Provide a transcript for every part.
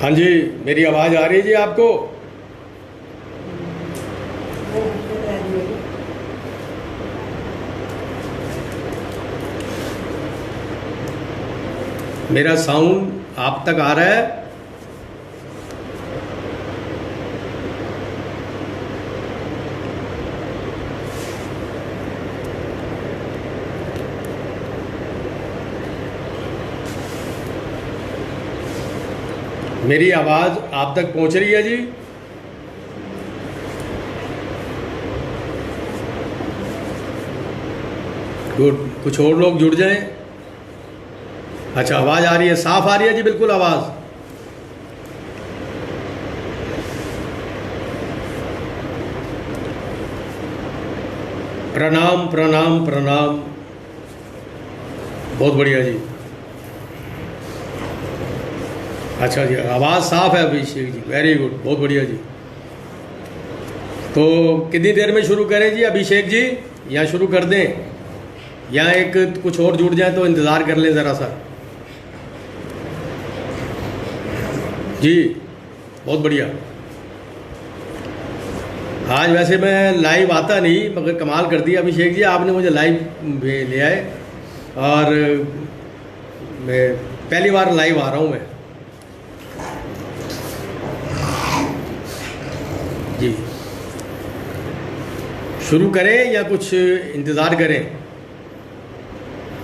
हाँ जी, मेरी आवाज़ आ रही है जी आपको? मेरा साउंड आप तक आ रहा है? मेरी आवाज़ आप तक पहुंच रही है जी? गुड, कुछ और लोग जुड़ जाएं। अच्छा, आवाज़ आ रही है, साफ आ रही है जी बिल्कुल आवाज़? प्रणाम प्रणाम प्रणाम। बहुत बढ़िया जी। अच्छा जी, आवाज़ साफ है अभिषेक जी, वेरी गुड, बहुत बढ़िया जी। तो कितनी देर में शुरू करें जी अभिषेक जी, या शुरू कर दें, या एक कुछ और जुड़ जाए तो इंतज़ार कर लें ज़रा सा? जी बहुत बढ़िया। आज वैसे मैं लाइव आता नहीं, मगर कमाल कर दिया अभिषेक जी, आपने मुझे लाइव ले आए। और मैं पहली बार लाइव आ रहा हूँ मैं जी। शुरू करें या कुछ इंतज़ार करें?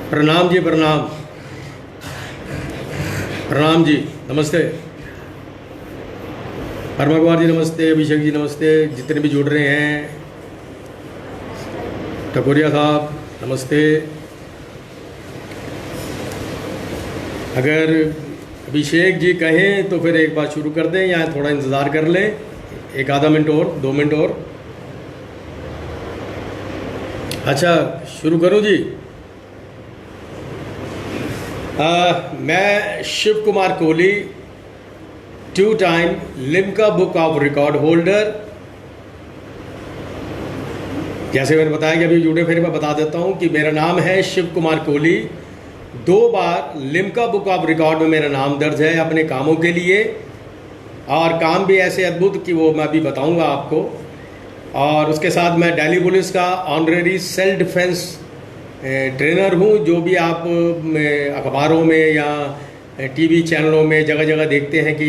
प्रणाम जी, प्रणाम प्रणाम जी, नमस्ते। हरमा कुमार जी नमस्ते, अभिषेक जी नमस्ते, जितने भी जुड़ रहे हैं, ठकुरिया साहब नमस्ते। अगर अभिषेक जी कहें तो फिर एक बार शुरू कर दें, या थोड़ा इंतज़ार कर लें, एक आधा मिनट और, 2 मिनट और। अच्छा, शुरू करूं जी? मैं Shiv Kumar Kohli, 2 time Limca book of record holder. जैसे मैंने बताया कि अभी जुड़े, फिर मैं बता देता हूं कि मेरा नाम है शिव कुमार कोहली। 2 बार लिम्का बुक ऑफ रिकॉर्ड में मेरा नाम दर्ज है अपने कामों के लिए, और काम भी ऐसे अद्भुत कि वो मैं अभी बताऊंगा आपको। और उसके साथ मैं दिल्ली पुलिस का ऑनरेरी सेल्फ डिफेंस ट्रेनर हूँ। जो भी आप अखबारों में या टीवी चैनलों में जगह जगह देखते हैं कि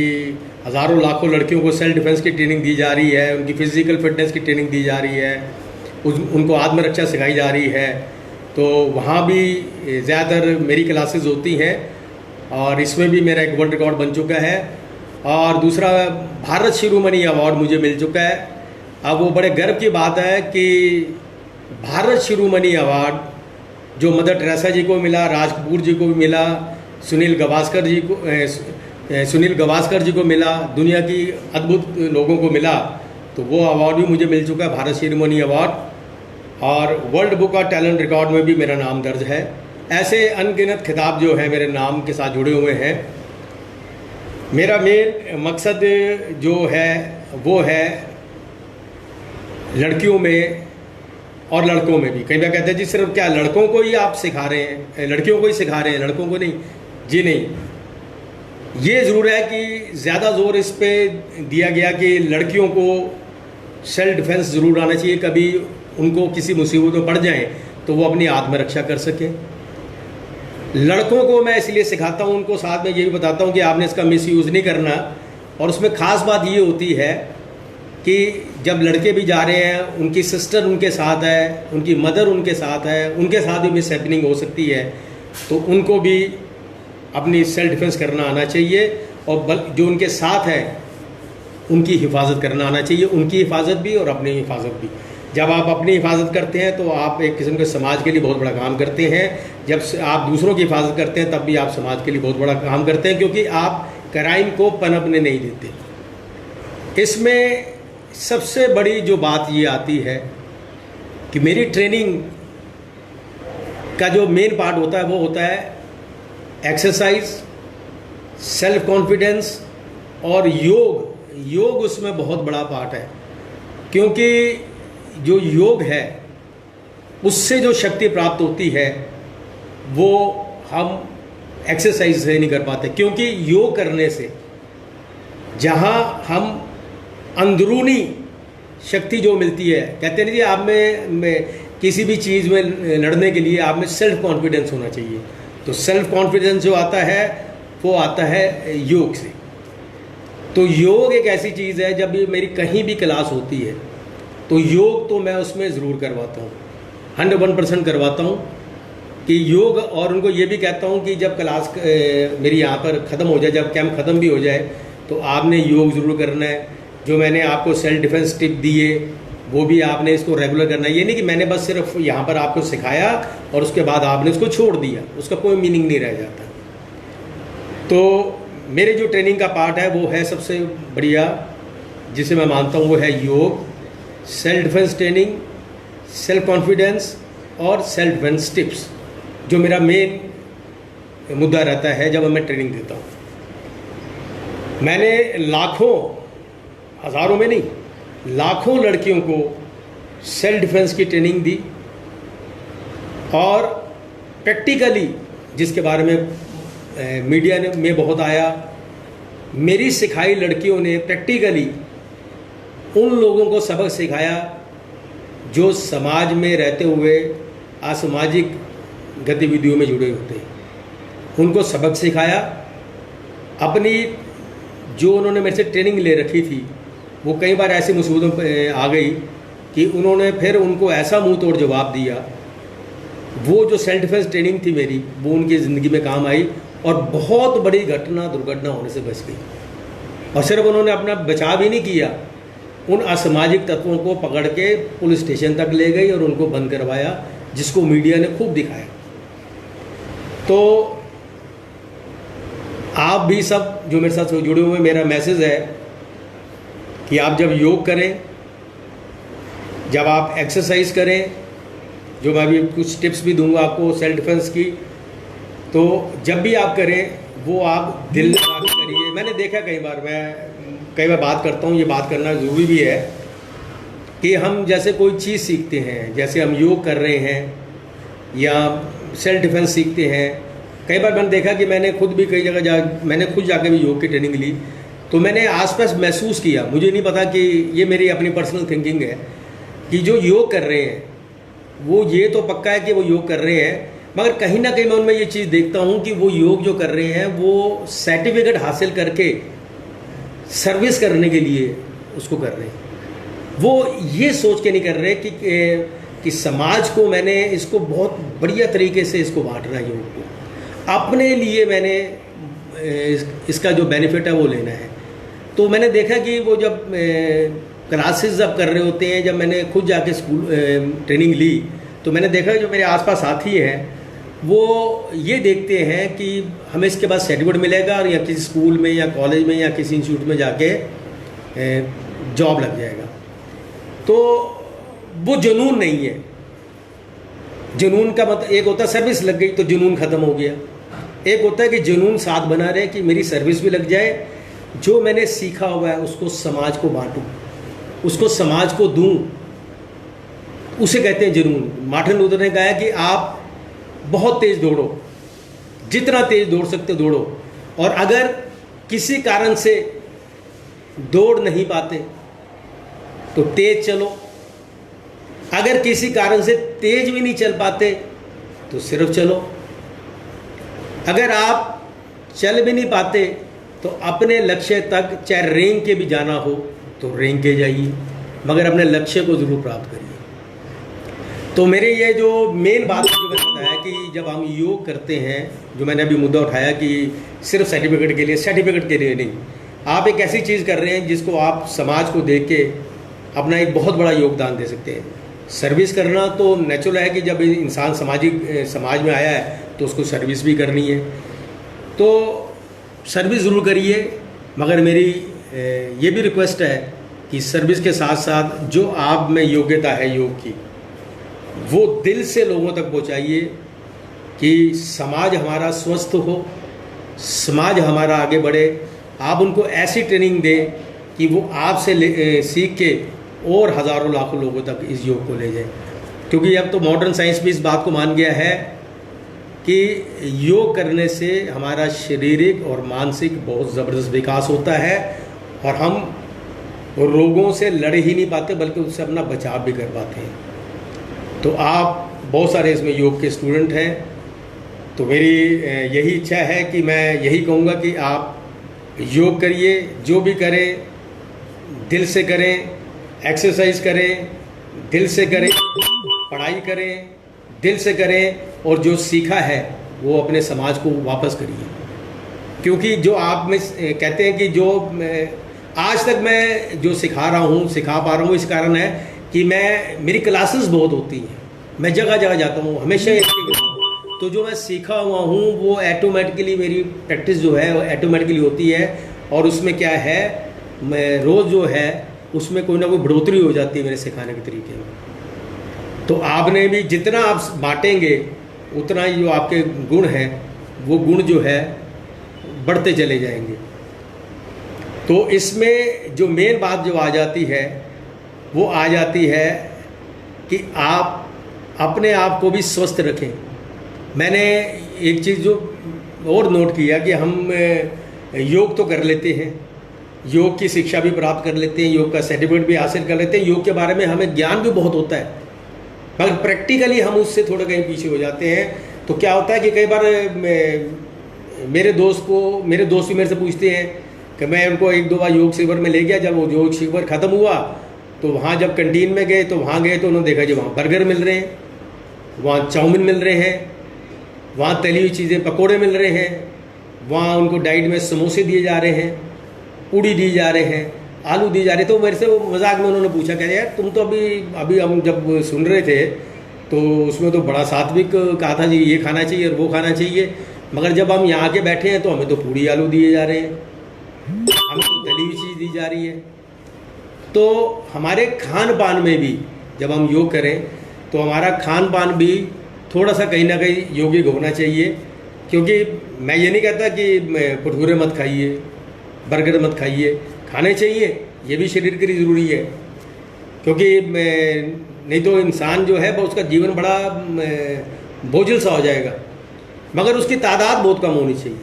हज़ारों लाखों लड़कियों को सेल्फ डिफेंस की ट्रेनिंग दी जा रही है, उनकी फ़िज़िकल फिटनेस की ट्रेनिंग दी जा रही है, उनको आत्मरक्षा सिखाई जा रही है, तो वहाँ भी ज़्यादातर मेरी क्लासेस होती हैं। और इसमें भी मेरा एक वर्ल्ड रिकॉर्ड बन चुका है। और दूसरा, भारत शिरोमणि अवार्ड मुझे मिल चुका है। अब वो बड़े गर्व की बात है कि भारत शिरोमणि अवार्ड जो मदर टेरेसा जी को मिला, राज कपूर जी को भी मिला, सुनील गावस्कर जी को मिला, दुनिया की अद्भुत लोगों को मिला, तो वो अवार्ड भी मुझे मिल चुका है, भारत शिरोमणि अवार्ड। और world book of talent record में भी मेरा नाम दर्ज है। ऐसे अनगिनत खिताब जो है मेरे नाम के साथ जुड़े हुए हैं। मेरा मेन मकसद जो है वो है लड़कियों में और लड़कों में भी। कई बार कहते हैं जी सिर्फ क्या लड़कों को ही आप सिखा रहे हैं, लड़कियों को ही सिखा रहे हैं, लड़कों को नहीं? जी नहीं, ये ज़रूर है कि ज़्यादा ज़ोर इस पे दिया गया कि लड़कियों को सेल्फ डिफेंस ज़रूर आना चाहिए। कभी उनको किसी मुसीबत में पड़ जाएं तो वो अपनी आत्मरक्षा कर सकें। लड़कों को मैं इसलिए सिखाता हूँ, उनको साथ में ये भी बताता हूँ कि आपने इसका मिसयूज़ नहीं करना। और उसमें ख़ास बात ये होती है कि जब लड़के भी जा रहे हैं, उनकी सिस्टर उनके साथ है, उनकी मदर उनके साथ है, उनके साथ भी मिस हैपनिंग हो सकती है, तो उनको भी अपनी सेल्फ डिफेंस करना आना चाहिए। और जो उनके साथ है उनकी हिफाजत करना आना चाहिए, उनकी हिफाजत भी और अपनी हिफाजत भी। जब आप अपनी हिफाजत करते हैं तो आप एक किस्म के समाज के लिए बहुत बड़ा काम करते हैं। जब आप दूसरों की हिफाजत करते हैं तब भी आप समाज के लिए बहुत बड़ा काम करते हैं, क्योंकि आप क्राइम को पनपने नहीं देते। इसमें सबसे बड़ी जो बात ये आती है कि मेरी ट्रेनिंग का जो मेन पार्ट होता है वो होता है एक्सरसाइज, सेल्फ कॉन्फिडेंस और योग। योग उसमें बहुत बड़ा पार्ट है, क्योंकि जो योग है उससे जो शक्ति प्राप्त होती है वो हम एक्सरसाइज से नहीं कर पाते। क्योंकि योग करने से जहाँ हम अंदरूनी शक्ति जो मिलती है, कहते हैं जी आप में किसी भी चीज़ में लड़ने के लिए आप में सेल्फ कॉन्फिडेंस होना चाहिए। तो सेल्फ कॉन्फिडेंस जो आता है वो आता है योग से। तो योग एक ऐसी चीज़ है, जब भी मेरी कहीं भी क्लास होती है तो योग तो मैं उसमें ज़रूर करवाता हूँ, 101% करवाता हूँ कि योग। और उनको ये भी कहता हूँ कि जब क्लास मेरी यहाँ पर ख़त्म हो जाए, जब कैंप ख़त्म भी हो जाए, तो आपने योग ज़रूर करना है। जो मैंने आपको सेल्फ डिफेंस टिप दिए वो भी आपने इसको रेगुलर करना है। ये नहीं कि मैंने बस सिर्फ यहाँ पर आपको सिखाया और उसके बाद आपने उसको छोड़ दिया, उसका कोई मीनिंग नहीं रह जाता। तो मेरे जो ट्रेनिंग का पार्ट है वो है सबसे बढ़िया, जिसे मैं मानता हूँ वो है योग, self defence training, self confidence और सेल्फ डिफेंस टिप्स, जो मेरा मेन मुद्दा रहता है जब मैं ट्रेनिंग देता हूँ। मैंने लाखों, हज़ारों में नहीं, लाखों लड़कियों को सेल्फ डिफेंस की ट्रेनिंग दी और प्रैक्टिकली जिसके बारे में मीडिया में बहुत आया, मेरी सिखाई लड़कियों ने प्रैक्टिकली उन लोगों को सबक सिखाया जो समाज में रहते हुए असामाजिक गतिविधियों में जुड़े होते हैं। उनको सबक सिखाया। अपनी जो उन्होंने मेरे से ट्रेनिंग ले रखी थी वो कई बार ऐसी मुसीबतों पे आ गई कि उन्होंने फिर उनको ऐसा मुंह तोड़ जवाब दिया। वो जो सेल्फ डिफेंस ट्रेनिंग थी मेरी, वो उनकी ज़िंदगी में काम आई और बहुत बड़ी दुर्घटना होने से बच गई। और सिर्फ उन्होंने अपना बचाव ही नहीं किया, उन असामाजिक तत्वों को पकड़ के पुलिस स्टेशन तक ले गई और उनको बंद करवाया, जिसको मीडिया ने खूब दिखाया। तो आप भी सब जो मेरे साथ जुड़े हुए, मेरा मैसेज है कि आप जब योग करें, जब आप एक्सरसाइज करें, जो मैं अभी कुछ टिप्स भी दूंगा आपको सेल्फ डिफेंस की, तो जब भी आप करें वो आप दिल लगा के करिए। मैंने देखा कई बार बात करता हूँ, ये बात करना ज़रूरी भी है कि हम जैसे कोई चीज़ सीखते हैं, जैसे हम योग कर रहे हैं या सेल्फ डिफेंस सीखते हैं। कई बार मैंने देखा कि मैंने खुद भी कई जगह मैंने खुद जाके भी योग की ट्रेनिंग ली, तो मैंने आसपास महसूस किया, मुझे नहीं पता कि ये मेरी अपनी पर्सनल थिंकिंग है, कि जो योग कर रहे हैं वो ये तो पक्का है कि वो योग कर रहे हैं, मगर कहीं ना कहीं मैं उनमें ये चीज़ देखता हूँ कि वो योग जो कर रहे हैं वो सर्टिफिकेट हासिल करके सर्विस करने के लिए उसको कर रहे हैं। वो ये सोच के नहीं कर रहे कि समाज को मैंने इसको बहुत बढ़िया तरीके से इसको बांटना है, योग को अपने लिए मैंने इसका जो बेनिफिट है वो लेना है। तो मैंने देखा कि वो जब क्लासेस जब कर रहे होते हैं, जब मैंने खुद जाके स्कूल ट्रेनिंग ली, तो मैंने देखा जो मेरे आसपास साथी हैं वो ये देखते हैं कि हमें इसके बाद सर्टिफिकेट मिलेगा और या किसी स्कूल में या कॉलेज में या किसी इंस्टीट्यूट में जाके जॉब लग जाएगा। तो वो जुनून नहीं है। जुनून का मतलब एक होता है सर्विस लग गई तो जुनून ख़त्म हो गया, एक होता है कि जुनून साथ बना रहे कि मेरी सर्विस भी लग जाए, जो मैंने सीखा हुआ है उसको समाज को बांटूं, उसको समाज को दूं, उसे कहते हैं जुनून। मार्टिन लूथर ने कहा कि आप बहुत तेज़ दौड़ो, जितना तेज़ दौड़ सकते दौड़ो, और अगर किसी कारण से दौड़ नहीं पाते तो तेज़ चलो, अगर किसी कारण से तेज़ भी नहीं चल पाते तो सिर्फ चलो, अगर आप चल भी नहीं पाते तो अपने लक्ष्य तक चाहे रेंग के भी जाना हो तो रेंग के जाइए, मगर अपने लक्ष्य को ज़रूर प्राप्त करिए। तो मेरे ये जो मेन बात जो मैंने बताया कि जब हम योग करते हैं, जो मैंने अभी मुद्दा उठाया कि सिर्फ सर्टिफिकेट के लिए नहीं, आप एक ऐसी चीज़ कर रहे हैं जिसको आप समाज को देख के अपना एक बहुत बड़ा योगदान दे सकते हैं। सर्विस करना तो नेचुरल है कि जब इंसान समाज में आया है तो उसको सर्विस भी करनी है, तो सर्विस ज़रूर करिए, मगर मेरी ये भी रिक्वेस्ट है कि सर्विस के साथ साथ जो आप में योग्यता है योग की, वो दिल से लोगों तक पहुंचाइए कि समाज हमारा स्वस्थ हो, समाज हमारा आगे बढ़े। आप उनको ऐसी ट्रेनिंग दें कि वो आपसे सीख के और हज़ारों लाखों लोगों तक इस योग को ले जाए, क्योंकि अब तो मॉडर्न साइंस भी इस बात को मान गया है कि योग करने से हमारा शारीरिक और मानसिक बहुत ज़बरदस्त विकास होता है और हम रोगों से लड़ ही नहीं पाते बल्कि उससे अपना बचाव भी कर पाते हैं। तो आप बहुत सारे इसमें योग के स्टूडेंट हैं, तो मेरी यही इच्छा है कि मैं यही कहूँगा कि आप योग करिए, जो भी करें दिल से करें, एक्सरसाइज करें दिल से करें, पढ़ाई करें दिल से करें, और जो सीखा है वो अपने समाज को वापस करिए। क्योंकि जो आप में कहते हैं कि जो आज तक मैं जो सिखा रहा हूँ, सिखा पा रहा हूँ, इस कारण है कि मेरी क्लासेस बहुत होती हैं, मैं जगह जगह जाता हूँ, हमेशा तो जो मैं सीखा हुआ हूँ वो ऑटोमेटिकली मेरी प्रैक्टिस जो है वो ऑटोमेटिकली होती है, और उसमें क्या है, मैं रोज़ जो है उसमें कोई ना कोई बढ़ोतरी हो जाती है मेरे सिखाने के तरीके में। तो आपने भी जितना आप बांटेंगे उतना ही जो आपके गुण हैं वो गुण जो है बढ़ते चले जाएंगे। तो इसमें जो मेन बात जो आ जाती है वो आ जाती है कि आप अपने आप को भी स्वस्थ रखें। मैंने एक चीज़ जो और नोट किया कि हम योग तो कर लेते हैं, योग की शिक्षा भी प्राप्त कर लेते हैं, योग का सर्टिफिकेट भी हासिल कर लेते हैं, योग के बारे में हमें ज्ञान भी बहुत होता है, मगर प्रैक्टिकली हम उससे थोड़ा कहीं पीछे हो जाते हैं। तो क्या होता है कि कई बार मेरे दोस्त भी मेरे से पूछते हैं कि मैं उनको 1-2 बार योग शिविर में ले गया, जब वो योग शिविर ख़त्म हुआ तो वहाँ जब कैंटीन में गए तो वहाँ गए तो उन्होंने देखा कि वहाँ बर्गर मिल रहे हैं, वहाँ चाउमीन मिल रहे हैं, वहाँ तली हुई चीज़ें पकोड़े मिल रहे हैं, वहाँ उनको डाइट में समोसे दिए जा रहे हैं, पूड़ी दी जा रहे हैं, आलू दिए जा रहे। तो मेरे से वो मजाक में उन्होंने पूछा, कह यार तुम तो अभी हम जब सुन रहे थे तो उसमें तो बड़ा सात्विक कहा था जी, ये खाना चाहिए और वो खाना चाहिए, मगर जब हम यहाँ के बैठे हैं तो हमें तो पूड़ी आलू दिए जा रहे हैं, हमें तो तली हुई चीज़ दी जा रही है। तो हमारे खान पान में भी जब हम योग करें तो हमारा खान पान भी थोड़ा सा कहीं ना कहीं योगिक होना चाहिए। क्योंकि मैं ये नहीं कहता कि भटूरे मत खाइए, बर्गर मत खाइए, खाने चाहिए, ये भी शरीर के लिए ज़रूरी है। क्योंकि नहीं तो इंसान जो है वो उसका जीवन बड़ा बोझिल सा हो जाएगा, मगर उसकी तादाद बहुत कम होनी चाहिए।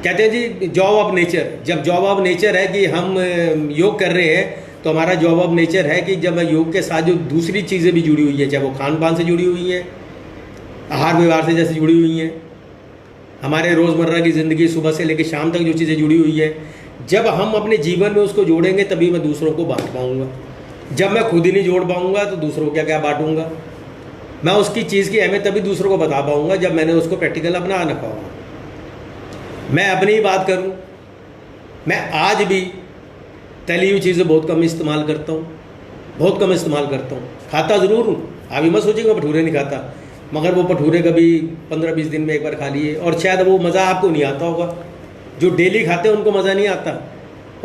कहते हैं जी जॉब ऑफ नेचर, जब जॉब ऑफ नेचर है कि हम योग कर रहे हैं तो हमारा जॉब ऑफ नेचर है कि जब योग के साथ जो दूसरी चीज़ें भी जुड़ी हुई है, चाहे वो खान पान से जुड़ी हुई हैं, आहार व्यवहार से जैसे जुड़ी हुई हैं, हमारे रोज़मर्रा की ज़िंदगी सुबह से लेकर शाम तक जो चीज़ें जुड़ी हुई है, जब हम अपने जीवन में उसको जोड़ेंगे तभी मैं दूसरों को बांट पाऊँगा। जब मैं खुद ही नहीं जोड़ पाऊँगा तो दूसरों को क्या बांटूँगा। मैं उसकी चीज़ की अहमियत तभी दूसरों को बता पाऊँगा जब मैंने उसको प्रैक्टिकल अपना ना पाऊँगा। मैं अपनी ही बात करूँ, मैं आज भी तली हुई चीज़ें बहुत कम इस्तेमाल करता हूँ, बहुत कम इस्तेमाल करता हूँ। खाता ज़रूर हूँ, अभी मत सोचिएगा भटूरे नहीं खाता, मगर वो भटूरे कभी 15-20 दिन में एक बार खा लिए, और शायद वो मज़ा आपको नहीं आता होगा। जो डेली खाते हैं उनको मज़ा नहीं आता,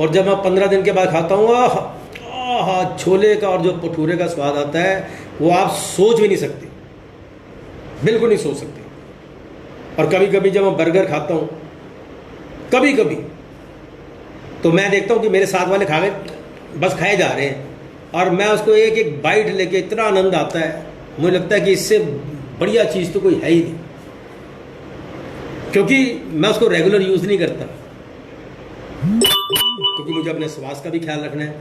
और जब मैं 15 दिन के बाद खाता हूँ छोले का और जो भटूरे का स्वाद आता है वो आप सोच भी नहीं सकते, बिल्कुल नहीं सोच सकते। और कभी कभी जब मैं बर्गर खाता हूँ कभी कभी, तो मैं देखता हूँ कि मेरे साथ वाले खा गए, बस खाए जा रहे हैं, और मैं उसको एक एक बाइट लेके इतना आनंद आता है, मुझे लगता है कि इससे बढ़िया चीज़ तो कोई है ही नहीं। क्योंकि मैं उसको रेगुलर यूज़ नहीं करता, क्योंकि मुझे अपने स्वास्थ्य का भी ख्याल रखना है,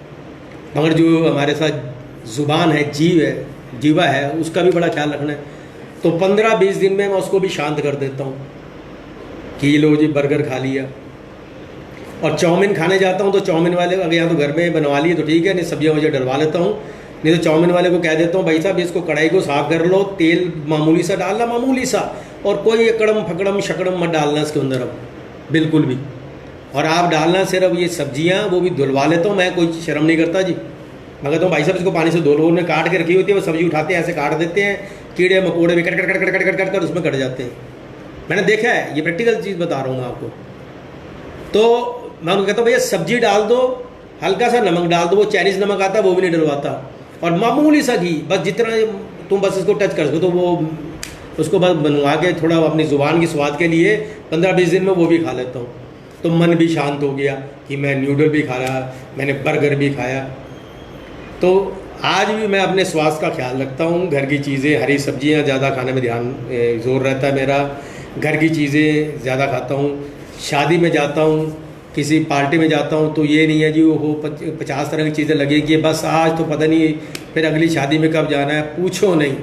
मगर जो हमारे साथ ज़ुबान है, जीवा है, उसका भी बड़ा ख्याल रखना है। तो 15-20 दिन में मैं उसको भी शांत कर देता हूँ कि लो जी बर्गर खा लिया। और चाउमीन खाने जाता हूँ तो चाउमीन वाले अगर यहाँ तो घर में बनवा लिए तो ठीक है, नहीं सब्जियाँ मुझे डलवा लेता हूँ, नहीं तो चाउमीन वाले को कह देता हूँ भाई साहब इसको कढ़ाई को साफ़ कर लो, तेल मामूली सा डालना, मामूली सा, और कोई अकड़म फकड़म शकड़म मत डालना इसके अंदर अब बिल्कुल भी। और आप डालना सिर्फ ये सब्जियाँ, वो भी धुलवा लेता हूँ मैं, कोई शर्म नहीं करता जी। मैं कहता हूँ भाई साहब इसको पानी से धो लो, उन्होंने काट के रखी होती है, वो सब्जी उठाते हैं ऐसे काट देते हैं, कीड़े मकोड़े भी cut cut cut cut cut cut cut कर उसमें कट जाते हैं। मैंने देखा है, ये प्रैक्टिकल चीज़ बता रहा हूँ मैं आपको। तो मैं उनको कहता हूँ भैया सब्जी डाल दो, हल्का सा नमक डाल दो, वो चाइनीज़ नमक आता है वो भी नहीं डलवाता, और मामूली सा घी, बस जितना तुम बस इसको टच कर सको, तो वो उसको बस बनवा के थोड़ा अपनी ज़ुबान की स्वाद के लिए 15-20 दिन में वो भी खा लेता हूँ। तो मन भी शांत हो गया कि मैं न्यूडल भी खाया, मैंने बर्गर भी खाया। तो आज भी मैं अपने स्वास्थ्य का ख्याल रखता हूँ, घर की चीज़ें, हरी सब्जियाँ ज़्यादा खाने में ध्यान जोर रहता है मेरा, घर की चीज़ें ज़्यादा खाता हूँ। शादी में जाता हूँ किसी पार्टी में जाता हूँ तो ये नहीं है जी वो 50 तरह की चीज़ें लगेगी, बस आज तो पता नहीं फिर अगली शादी में कब जाना है, पूछो नहीं।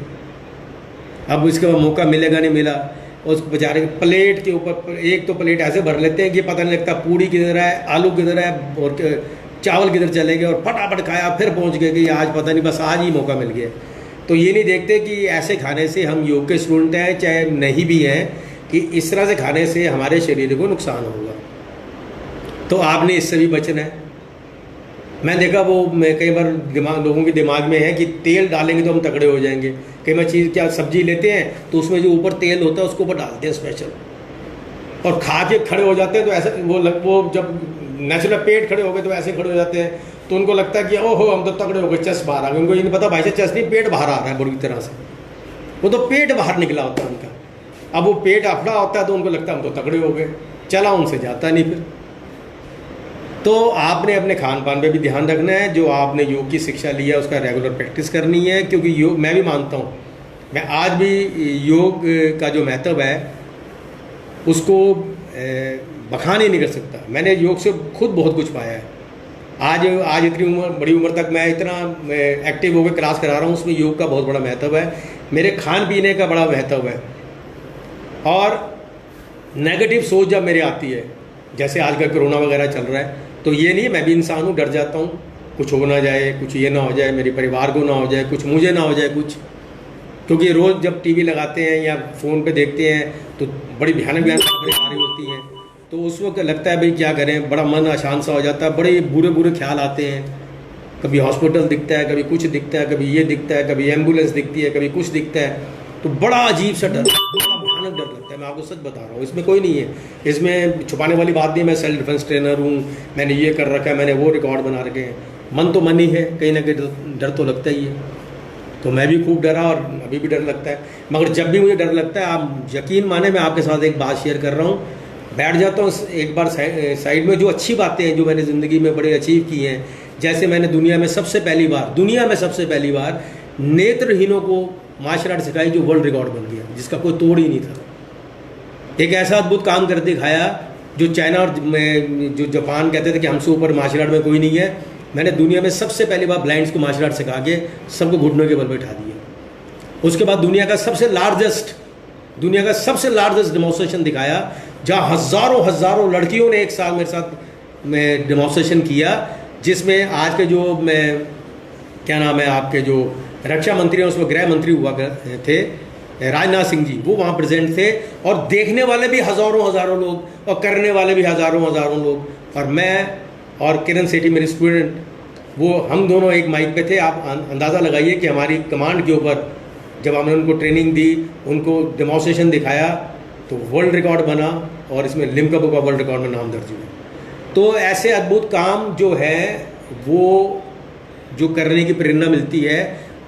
अब उसका मौका मिलेगा नहीं मिला, उस बेचारे के प्लेट के ऊपर एक तो प्लेट ऐसे भर लेते हैं कि पता नहीं लगता पूड़ी किधर है, आलू किधर है और चावल किधर चले गए, और फटाफट खाया फिर पहुंच गए कि आज पता नहीं बस आज ही मौका मिल गया। तो ये नहीं देखते कि ऐसे खाने से हम योग के स्टूडेंट हैं चाहे नहीं भी हैं, कि इस तरह से खाने से हमारे शरीर को नुकसान होगा। तो आपने इससे भी बचना है। मैं देखा वो मैं कई बार लोगों के दिमाग में है कि तेल डालेंगे तो हम तगड़े हो जाएंगे। कई बार चीज़ क्या सब्जी लेते हैं तो उसमें जो ऊपर तेल होता है उसको ऊपर डालते हैं स्पेशल, और खा के खड़े हो जाते हैं। तो ऐसे वो जब नेचुरल पेट खड़े हो गए तो ऐसे खड़े हो जाते हैं, तो उनको लगता है कि ओहो हम तो तगड़े हो गए, चेस्ट बाहर आ गए। उनको ये नहीं पता भाई से चेस्ट नहीं, पेट बाहर आ रहा है बुरी तरह से, वो तो पेट बाहर निकला होता है उनका। अब वो पेट अफड़ा होता है तो उनको लगता है हम तो तगड़े हो गए, चला उनसे जाता नहीं फिर। तो आपने अपने खान पान पे भी ध्यान रखना है। जो आपने योग की शिक्षा ली है उसका रेगुलर प्रैक्टिस करनी है, क्योंकि योग मैं भी मानता हूँ, मैं आज भी योग का जो महत्व है उसको बखान ही नहीं कर सकता। मैंने योग से खुद बहुत कुछ पाया है। आज इतनी बड़ी उम्र तक मैं इतना एक्टिव होकर क्लास करा रहा हूँ, उसमें योग का बहुत बड़ा महत्व है। मेरे खान पीने का बड़ा महत्व है। और नेगेटिव सोच जब मेरे आती है, जैसे आजकल कोरोना वगैरह चल रहा है, तो ये नहीं, मैं भी इंसान हूँ, डर जाता हूँ कुछ हो ना जाए, कुछ ये ना हो जाए, मेरे परिवार को ना हो जाए, कुछ मुझे ना हो जाए कुछ। क्योंकि रोज़ जब टीवी लगाते हैं या फ़ोन पे देखते हैं तो बड़ी भयानक खबरें आ रही होती हैं, तो उस वक्त लगता है भाई क्या करें, बड़ा मन अशांत सा हो जाता है, बड़े बुरे बुरे ख्याल आते हैं। कभी हॉस्पिटल दिखता है, कभी कुछ दिखता है, कभी ये दिखता है, कभी एम्बुलेंस दिखती है, कभी कुछ दिखता है, तो बड़ा अजीब सा डर, बड़ा भयानक डर लगता है। मैं आपको सच बता रहा हूँ, इसमें कोई नहीं है, इसमें छुपाने वाली बात नहीं है। मैं सेल्फ डिफेंस ट्रेनर हूँ, मैंने ये कर रखा है, मैंने वो रिकॉर्ड बना रखे हैं। मन तो मन ही है, कहीं ना कहीं डर तो लगता ही है। तो मैं भी खूब डरा और अभी भी डर लगता है। मगर जब भी मुझे डर लगता है, आप यकीन माने, मैं आपके साथ एक बात शेयर कर रहा हूँ, बैठ जाता हूँ एक बार साइड में, जो अच्छी बातें हैं जो मैंने ज़िंदगी में बड़े अचीव की हैं। जैसे मैंने दुनिया में सबसे पहली बार नेत्रहीनों को मार्शल आर्ट सिखाई, जो वर्ल्ड रिकॉर्ड बन गया, जिसका कोई तोड़ ही नहीं था। एक ऐसा अद्भुत काम कर दिखाया जो चाइना और जो जापान कहते थे कि हमसे ऊपर मार्शल आर्ट में कोई नहीं है। मैंने दुनिया में सबसे पहली बार ब्लाइंड्स को मार्शल आर्ट सिखा के सबको घुटनों के बल बैठा दिया। उसके बाद दुनिया का सबसे लार्जेस्ट डेमोन्स्ट्रेशन दिखाया, जहाँ हज़ारों लड़कियों ने एक साथ मेरे साथ में डेमोन्स्ट्रेशन किया, जिसमें आज के जो क्या नाम है आपके जो रक्षा मंत्री हैं, उसमें गृह मंत्री हुआ थे राजनाथ सिंह जी, वो वहाँ प्रेजेंट थे। और देखने वाले भी हज़ारों लोग और करने वाले भी हज़ारों लोग। और मैं और किरण सेठी मेरे स्टूडेंट, वो हम दोनों एक माइक पे थे। आप अंदाज़ा लगाइए कि हमारी कमांड के ऊपर जब हमने उनको ट्रेनिंग दी, उनको डेमोन्स्ट्रेशन दिखाया, तो वर्ल्ड रिकॉर्ड बना और इसमें Limca book of world record में नाम दर्ज हुआ। तो ऐसे अद्भुत काम जो है वो जो करने की प्रेरणा मिलती है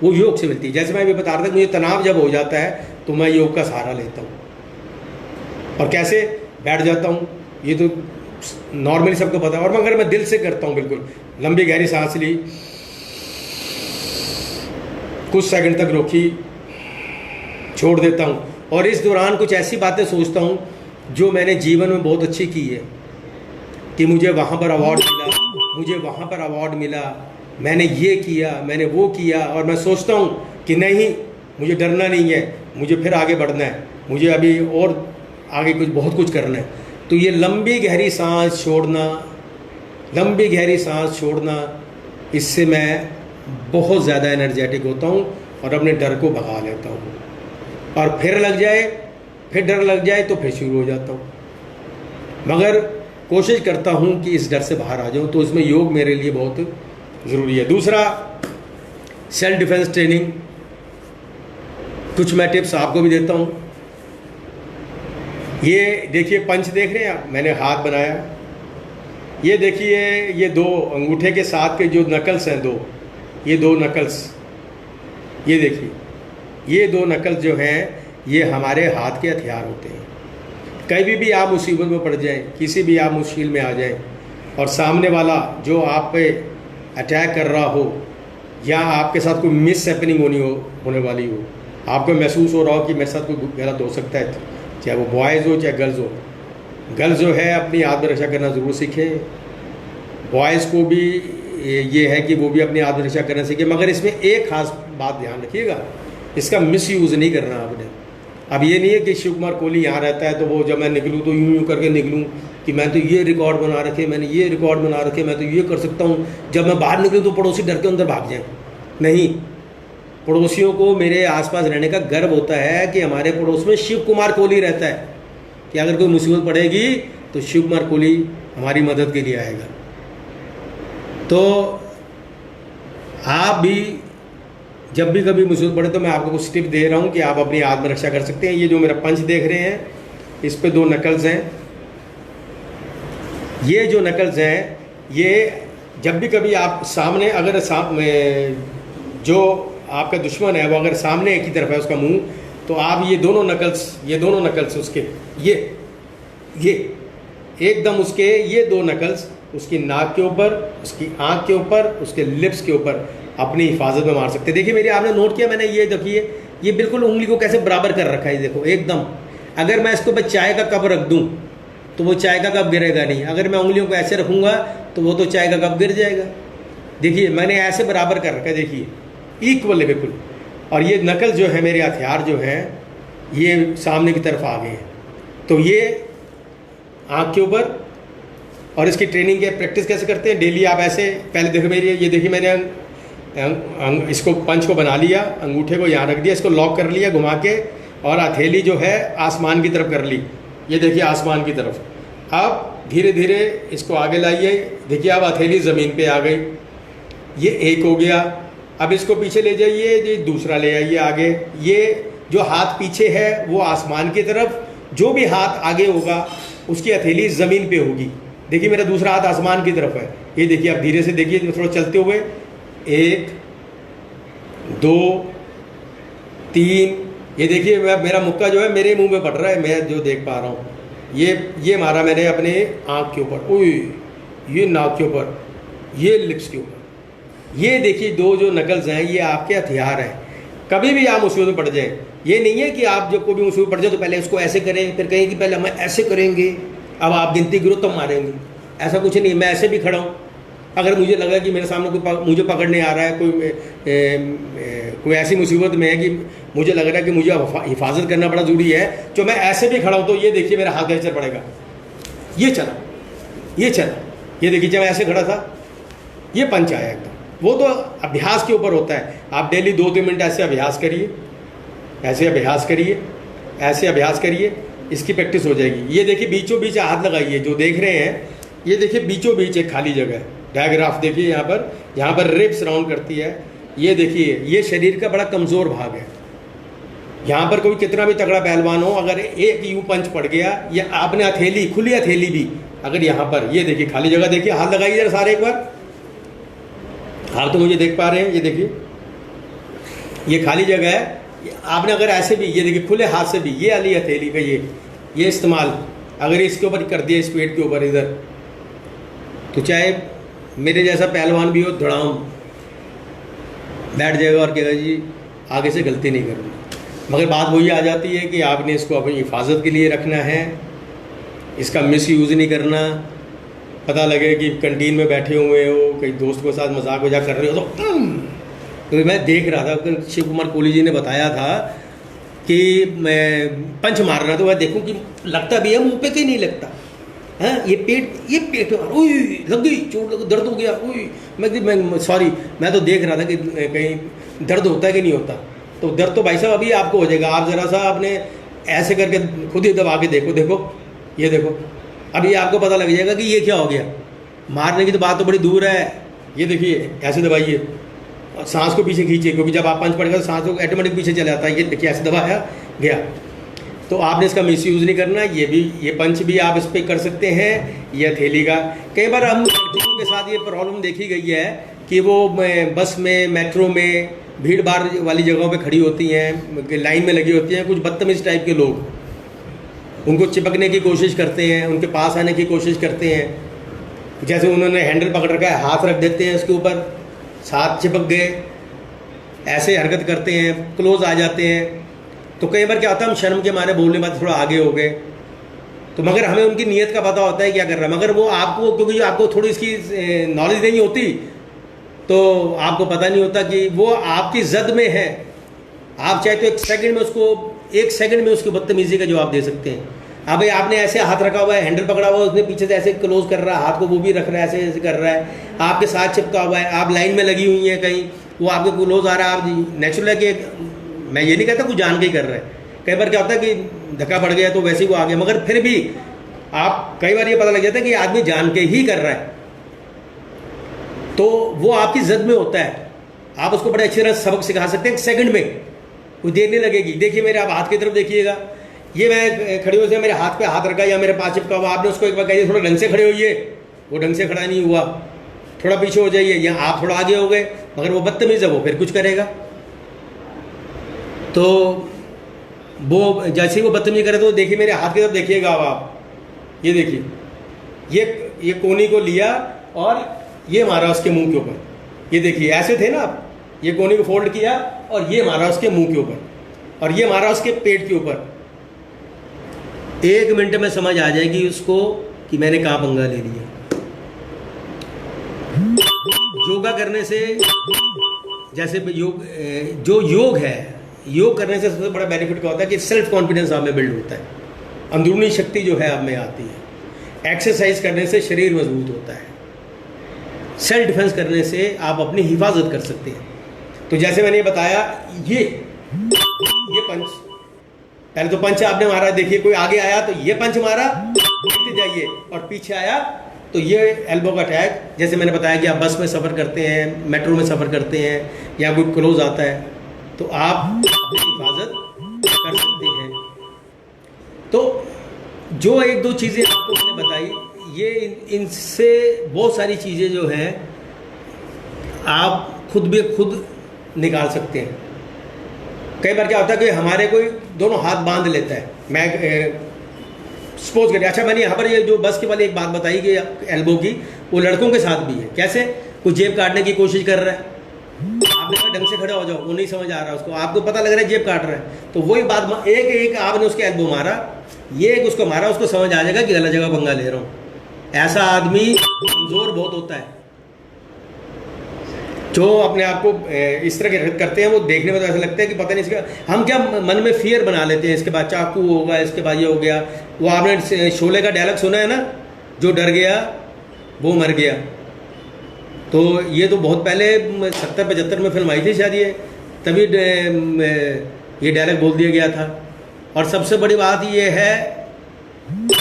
वो योग से मिलती है। जैसे मैं भी बता रहा था, मुझे तनाव जब हो जाता है तो मैं योग का सहारा लेता हूँ। और कैसे बैठ जाता हूँ, ये तो नॉर्मली सबको पता है। और मगर मैं दिल से करता हूँ, बिल्कुल लंबी गहरी सांस ली, कुछ सेकंड तक रोकी, छोड़ देता हूँ, और इस दौरान कुछ ऐसी बातें सोचता हूँ जो मैंने जीवन में बहुत अच्छी की है, कि मुझे वहाँ पर अवार्ड मिला, मैंने ये किया, मैंने वो किया। और मैं सोचता हूँ कि नहीं, मुझे डरना नहीं है, मुझे फिर आगे बढ़ना है, मुझे अभी और आगे बहुत कुछ करना है। तो ये लंबी गहरी सांस छोड़ना, इससे मैं बहुत ज़्यादा एनर्जेटिक होता हूँ और अपने डर को भगा लेता हूँ। और फिर डर लग जाए तो फिर शुरू हो जाता हूँ। मगर कोशिश करता हूँ कि इस डर से बाहर आ जाऊँ, तो इसमें योग मेरे लिए बहुत ज़रूरी है। दूसरा, सेल्फ डिफेंस ट्रेनिंग। कुछ मैं टिप्स आपको भी देता हूँ। ये देखिए, पंच देख रहे हैं आप, मैंने हाथ बनाया। ये देखिए, ये दो अंगूठे के साथ के जो नकल्स हैं, ये दो नकल्स, ये देखिए, ये दो नकल्स जो हैं, ये हमारे हाथ के हथियार होते हैं। कभी भी आप मुसीबत में पड़ जाएं, किसी भी आप मुश्किल में आ जाएं, और सामने वाला जो आप पे अटैक कर रहा हो, या आपके साथ कोई मिस हैपनिंग होने वाली हो, आपको महसूस हो रहा हो कि मेरे साथ कोई गलत हो सकता है, चाहे वो बॉयज़ हो चाहे गर्ल्स हो, गर्ल्स जो है अपनी आत्मरक्षा करना ज़रूर सीखें, बॉयज़ को भी ये है कि वो भी अपनी आत्मरक्षा करना सीखें, मगर इसमें एक खास बात ध्यान रखिएगा, इसका मिस यूज़ नहीं करना आपने। अब ये नहीं है कि शिव कुमार कोहली यहाँ रहता है तो वो जब मैं निकलूँ तो यूँ यूँ करके निकलूँ कि मैं तो ये रिकॉर्ड बना रखे, मैंने ये रिकॉर्ड बना रखे, मैं तो ये कर सकता हूँ, जब मैं बाहर निकलूँ तो पड़ोसी डर के अंदर भाग जाएँ। नहीं, पड़ोसियों को मेरे आसपास रहने का गर्व होता है कि हमारे पड़ोस में शिव कुमार कोहली रहता है, कि अगर कोई मुसीबत पड़ेगी तो शिव कुमार कोहली हमारी मदद के लिए आएगा। तो आप भी जब भी कभी मुसीबत पड़े तो मैं आपको कुछ टिप दे रहा हूँ कि आप अपनी आत्मरक्षा कर सकते हैं। ये जो मेरा पंच देख रहे हैं, इस पे 2 नकल्स हैं। ये जो नकल्स हैं, ये जब भी कभी आप सामने अगर जो आपका दुश्मन है वो अगर सामने की तरफ है उसका मुंह, तो आप ये दोनों नकल्स उसके ये एकदम उसके ये 2 नकल्स उसकी नाक के ऊपर, उसकी आँख के ऊपर, उसके लिप्स के ऊपर अपनी हिफाजत में मार सकते हैं। देखिए मेरी आपने नोट किया, मैंने ये देखिए ये बिल्कुल उंगली को कैसे बराबर कर रखा है, देखो एकदम। अगर मैं इसको चाय का कप रख दूँ तो वो चाय का कप गिरेगा नहीं, अगर मैं उंगलियों को ऐसे रखूँगा तो वो तो चाय का कप गिर जाएगा। देखिए मैंने ऐसे बराबर कर रखा है, देखिए इक्वल है बिल्कुल। और ये नकल जो है, मेरे हथियार जो हैं ये सामने की तरफ आ गए हैं। तो ये आँख के ऊपर, और इसकी ट्रेनिंग के प्रैक्टिस कैसे करते हैं, डेली आप ऐसे पहले देखो मेरी ये देखिए मैंने इसको पंच को बना लिया, अंगूठे को यहाँ रख दिया, इसको लॉक कर लिया घुमा के, और हथेली जो है आसमान की तरफ कर ली, ये देखिए आसमान की तरफ। अब धीरे धीरे इसको आगे लाइए, देखिए अब हथेली ज़मीन पे आ गई, ये एक हो गया। अब इसको पीछे ले जाइए, ये दूसरा ले आइए आगे। ये जो हाथ पीछे है वो आसमान की तरफ, जो भी हाथ आगे होगा उसकी हथेली ज़मीन पे होगी। देखिए मेरा दूसरा हाथ आसमान की तरफ है, ये देखिए आप धीरे से देखिए थोड़ा चलते हुए, 1 2 3, ये देखिए मेरा मुक्का जो है मेरे मुंह में पड़ रहा है, मैं जो देख पा रहा हूँ। ये मारा मैंने अपने आँख के ऊपर, ओए ये नाक के ऊपर, ये लिप्स के ऊपर। ये देखिए 2 जो नकल्स हैं ये आपके हथियार हैं। कभी भी आप मुसीबत में पड़ जाएं, ये नहीं है कि आप जब कोई भी मुसीबत पड़ जाए तो पहले उसको ऐसे करें, फिर कहें कि पहले हम ऐसे करेंगे, अब आप गिनती गिरो तब मारेंगे। ऐसा कुछ नहीं, मैं ऐसे भी खड़ा हूँ। अगर मुझे लगा कि मेरे सामने कोई मुझे पकड़ने आ रहा है, कोई ऐसी मुसीबत में है कि मुझे लग रहा है कि मुझे हिफाजत करना बड़ा ज़रूरी है, तो मैं ऐसे भी खड़ा हूँ, तो ये देखिए मेरा हाथ कैसे चल पड़ेगा, ये चला, ये देखिए जब ऐसे खड़ा था ये पंच आया एकदम। वो तो अभ्यास के ऊपर होता है। आप डेली 2-3 मिनट ऐसे अभ्यास करिए, ऐसे अभ्यास करिए, ऐसे अभ्यास करिए, इसकी प्रैक्टिस हो जाएगी। ये देखिए बीचों बीच हाथ लगाइए, जो देख रहे हैं ये देखिए बीचों बीच एक खाली जगह है, डायग्राफ देखिए यहाँ पर रिब्स राउंड करती है। ये देखिए ये शरीर का बड़ा कमज़ोर भाग है। यहाँ पर कोई कितना भी तगड़ा पहलवान हो, अगर एक यूँ पंच पड़ गया, या आपने हथेली खुली हथेली भी अगर यहाँ पर, ये देखिए खाली जगह देखिए, हाथ लगाइए जरा सारे एक बार। आप तो मुझे देख पा रहे हैं, ये देखिए ये खाली जगह है। आपने अगर ऐसे भी, ये देखिए खुले हाथ से भी ये वाली हथेली का ये इस्तेमाल अगर इसके ऊपर कर दिया, इस पेट के ऊपर इधर, तो चाहे मेरे जैसा पहलवान भी हो, धड़ाम बैठ जाएगा और कहेगा जी आगे से गलती नहीं करूँगा। मगर बात वही आ जाती है कि आपने इसको अपनी हिफाजत के लिए रखना है, इसका मिस यूज़ नहीं करना। पता लगे कि कैंटीन में बैठे हुए हो, कई दोस्त के साथ मजाक वजाक कर रहे हो, तो मैं देख रहा था शिव कुमार कोहली जी ने बताया था कि मैं पंच मारना, तो मैं देखूं कि लगता भी है मुंह पे, कहीं नहीं लगता है। ये पेट ओए लग गई, चोट लग, दर्द हो गया, ओए मैं सॉरी, मैं तो देख रहा था कि कहीं दर्द होता है कि नहीं होता। तो दर्द तो भाई साहब अभी आपको हो जाएगा, आप ज़रा सा आपने ऐसे करके खुद ही दबा के देखो, ये देखो, अभी आपको पता लग जाएगा कि ये क्या हो गया। मारने की तो बात तो बड़ी दूर है। ये देखिए ऐसे दबाइए, सांस को पीछे खींचिए, क्योंकि जब आप पंच पड़ेगा तो सांस को ऑटोमेटिक पीछे चला जाता है। ये देखिए ऐसे दबाया गया, तो आपने इसका मिस यूज़ नहीं करना। ये पंच भी आप इस पर कर सकते हैं, ये हथेली का। कई बार हम लड़कियों के साथ ये प्रॉब्लम देखी गई है कि वो बस में, मेट्रो में, भीड़ भाड़ वाली जगहों पे खड़ी होती हैं, लाइन में लगी होती हैं, कुछ बदतमीज़ टाइप के लोग उनको चिपकने की कोशिश करते हैं, उनके पास आने की कोशिश करते हैं। जैसे उन्होंने हैंडल पकड़ रखा है, हाथ रख देते हैं उसके ऊपर, साथ चिपक गए, ऐसे हरकत करते हैं, क्लोज आ जाते हैं। तो कई बार क्या होता है, हम शर्म के मारे बोलने में थोड़ा आगे हो गए, तो मगर हमें उनकी नीयत का पता होता है क्या कर रहा है, मगर वो आपको, क्योंकि आपको थोड़ी इसकी नॉलेज नहीं होती, तो आपको पता नहीं होता कि वो आपकी जद में है। आप चाहे तो एक सेकंड में उसको बदतमीजी का जवाब दे सकते हैं। अब भाई आपने ऐसे हाथ रखा हुआ है, हैंडल पकड़ा हुआ है, उसने पीछे से ऐसे क्लोज कर रहा है हाथ को, वो भी रख रहा है ऐसे ऐसे कर रहा है, आपके साथ चिपका हुआ है, आप लाइन में लगी हुई हैं कहीं, वो आपके क्लोज आ रहा है, आप नेचुरल है कि मैं ये नहीं कहता कुछ जान के ही कर रहा है। कई बार क्या होता है कि धक्का पड़ गया तो वैसे ही वो आ गया, मगर फिर भी आप कई बार ये पता लग जाता है कि आदमी जान के ही कर रहा है, तो वो आपकी जद में होता है। आप उसको बड़े अच्छी तरह सबक सिखा सकते हैं, एक सेकंड में, कोई देर नहीं लगेगी। देखिए मेरे आप हाथ की तरफ देखिएगा, ये मैं खड़े हो से मेरे हाथ पे हाथ रखा या मेरे पास चिपका हुआ, आपने उसको एक बार कह दिया थोड़ा ढंग से खड़े होइए, वो ढंग से खड़ा नहीं हुआ, थोड़ा पीछे हो जाइए, या आप थोड़ा आगे हो गए, मगर वो बदतमीज है, वो फिर कुछ करेगा। तो वो जैसे ही वो बदतमीजी करे तो देखिए मेरे हाथ की तरफ देखिएगा, अब आप ये देखिए, ये कोनी को लिया और ये मारा उसके मुंह के ऊपर, ये देखिए ऐसे थे ना आप, ये कोनी को फोल्ड किया और ये मारा उसके मुंह के ऊपर और ये मारा उसके पेट के ऊपर। 1 मिनट में समझ आ जाएगी उसको कि मैंने कहाँ पंगा ले लिया। योगा करने से, जैसे योग है, योग करने से सबसे बड़ा बेनिफिट क्या होता है कि सेल्फ कॉन्फिडेंस आप में बिल्ड होता है, अंदरूनी शक्ति जो है आप में आती है। एक्सरसाइज करने से शरीर मजबूत होता है, सेल्फ डिफेंस करने से आप अपनी हिफाजत कर सकते हैं। तो जैसे मैंने बताया, ये पंच, पहले तो पंच आपने मारा, देखिए कोई आगे आया तो ये पंच मारा, देखते जाइए, और पीछे आया तो ये एल्बो का अटैक। जैसे मैंने बताया कि आप बस में सफ़र करते हैं, मेट्रो में सफ़र करते हैं, या कोई क्लोज आता है तो आप अपनी हिफाजत कर सकते हैं। तो जो 1-2 चीज़ें आपको मैंने बताई, ये इनसे बहुत सारी चीज़ें जो हैं आप खुद भी खुद निकाल सकते हैं। कई बार क्या होता है कि हमारे कोई दोनों हाथ बांध लेता है, मैं सपोज करिए, अच्छा मैंने यहाँ पर ये जो बस के वाली एक बात बताई कि एल्बो की, वो लड़कों के साथ भी है। कैसे? कोई जेब काटने की कोशिश कर रहा है, आपने कहा ढंग से खड़ा हो जाओ, वो नहीं समझ आ रहा उसको, आपको पता लग रहा है जेब काट रहा है, तो वही बात एक आपने उसके एल्बो मारा, ये एक उसको मारा, उसको समझ आ जाएगा कि गलत जगह पंगा ले रहा हूँ। ऐसा आदमी कमज़ोर बहुत होता है। जो अपने आप को इस तरह के हरकत करते हैं, वो देखने में तो ऐसा लगता है कि पता नहीं इसका, हम क्या मन में फियर बना लेते हैं, इसके बाद चाकू होगा, इसके बाद ये हो गया। वो आपने शोले का डायलॉग सुना है ना, जो डर गया वो मर गया। तो ये तो बहुत पहले 70-75 में फिल्म आई थी शायद, ये तभी ये डायलॉग बोल दिया गया था। और सबसे बड़ी बात ये है कि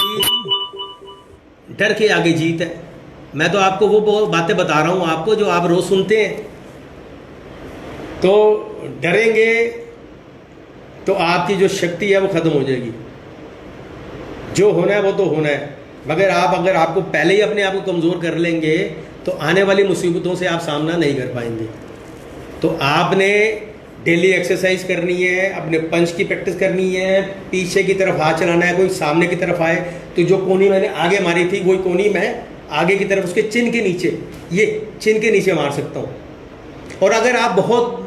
डर के आगे जीत है। मैं तो आपको वो बातें बता रहा हूँ आपको जो आप रोज़ सुनते हैं। तो डरेंगे तो आपकी जो शक्ति है वो ख़त्म हो जाएगी। जो होना है वो तो होना है, मगर अगर आपको पहले ही अपने आप को कमज़ोर कर लेंगे तो आने वाली मुसीबतों से आप सामना नहीं कर पाएंगे। तो आपने डेली एक्सरसाइज करनी है, अपने पंच की प्रैक्टिस करनी है, पीछे की तरफ हाथ चलाना है, कोई सामने की तरफ आए तो जो कोनी मैंने आगे मारी थी वही कोनी मैं आगे की तरफ उसके चिन के नीचे, ये चिन के नीचे मार सकता हूँ। और अगर आप बहुत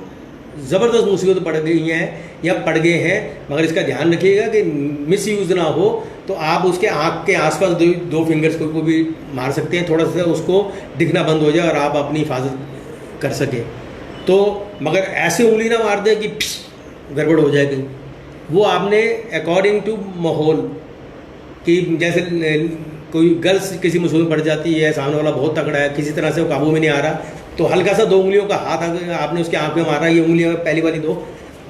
ज़बरदस्त मुसीबत पड़ गई हैं या पड़ गए हैं, मगर इसका ध्यान रखिएगा कि मिस यूज़ ना हो, तो आप उसके आँख के आसपास दो फिंगर्स को भी मार सकते हैं, थोड़ा सा उसको दिखना बंद हो जाए और आप अपनी हिफाजत कर सकें। तो मगर ऐसे उंगली ना मार दें कि गड़बड़ हो जाएगी। वो आपने अकॉर्डिंग टू माहौल, कि जैसे कोई गर्ल्स किसी मुसीबत में पड़ जाती है, सामने वाला बहुत तगड़ा है, किसी तरह से वो काबू में नहीं आ रहा, तो हल्का सा 2 उंगलियों का हाथ आपने उसके आँख में मारा, ये उंगलियाँ पहली वाली 2,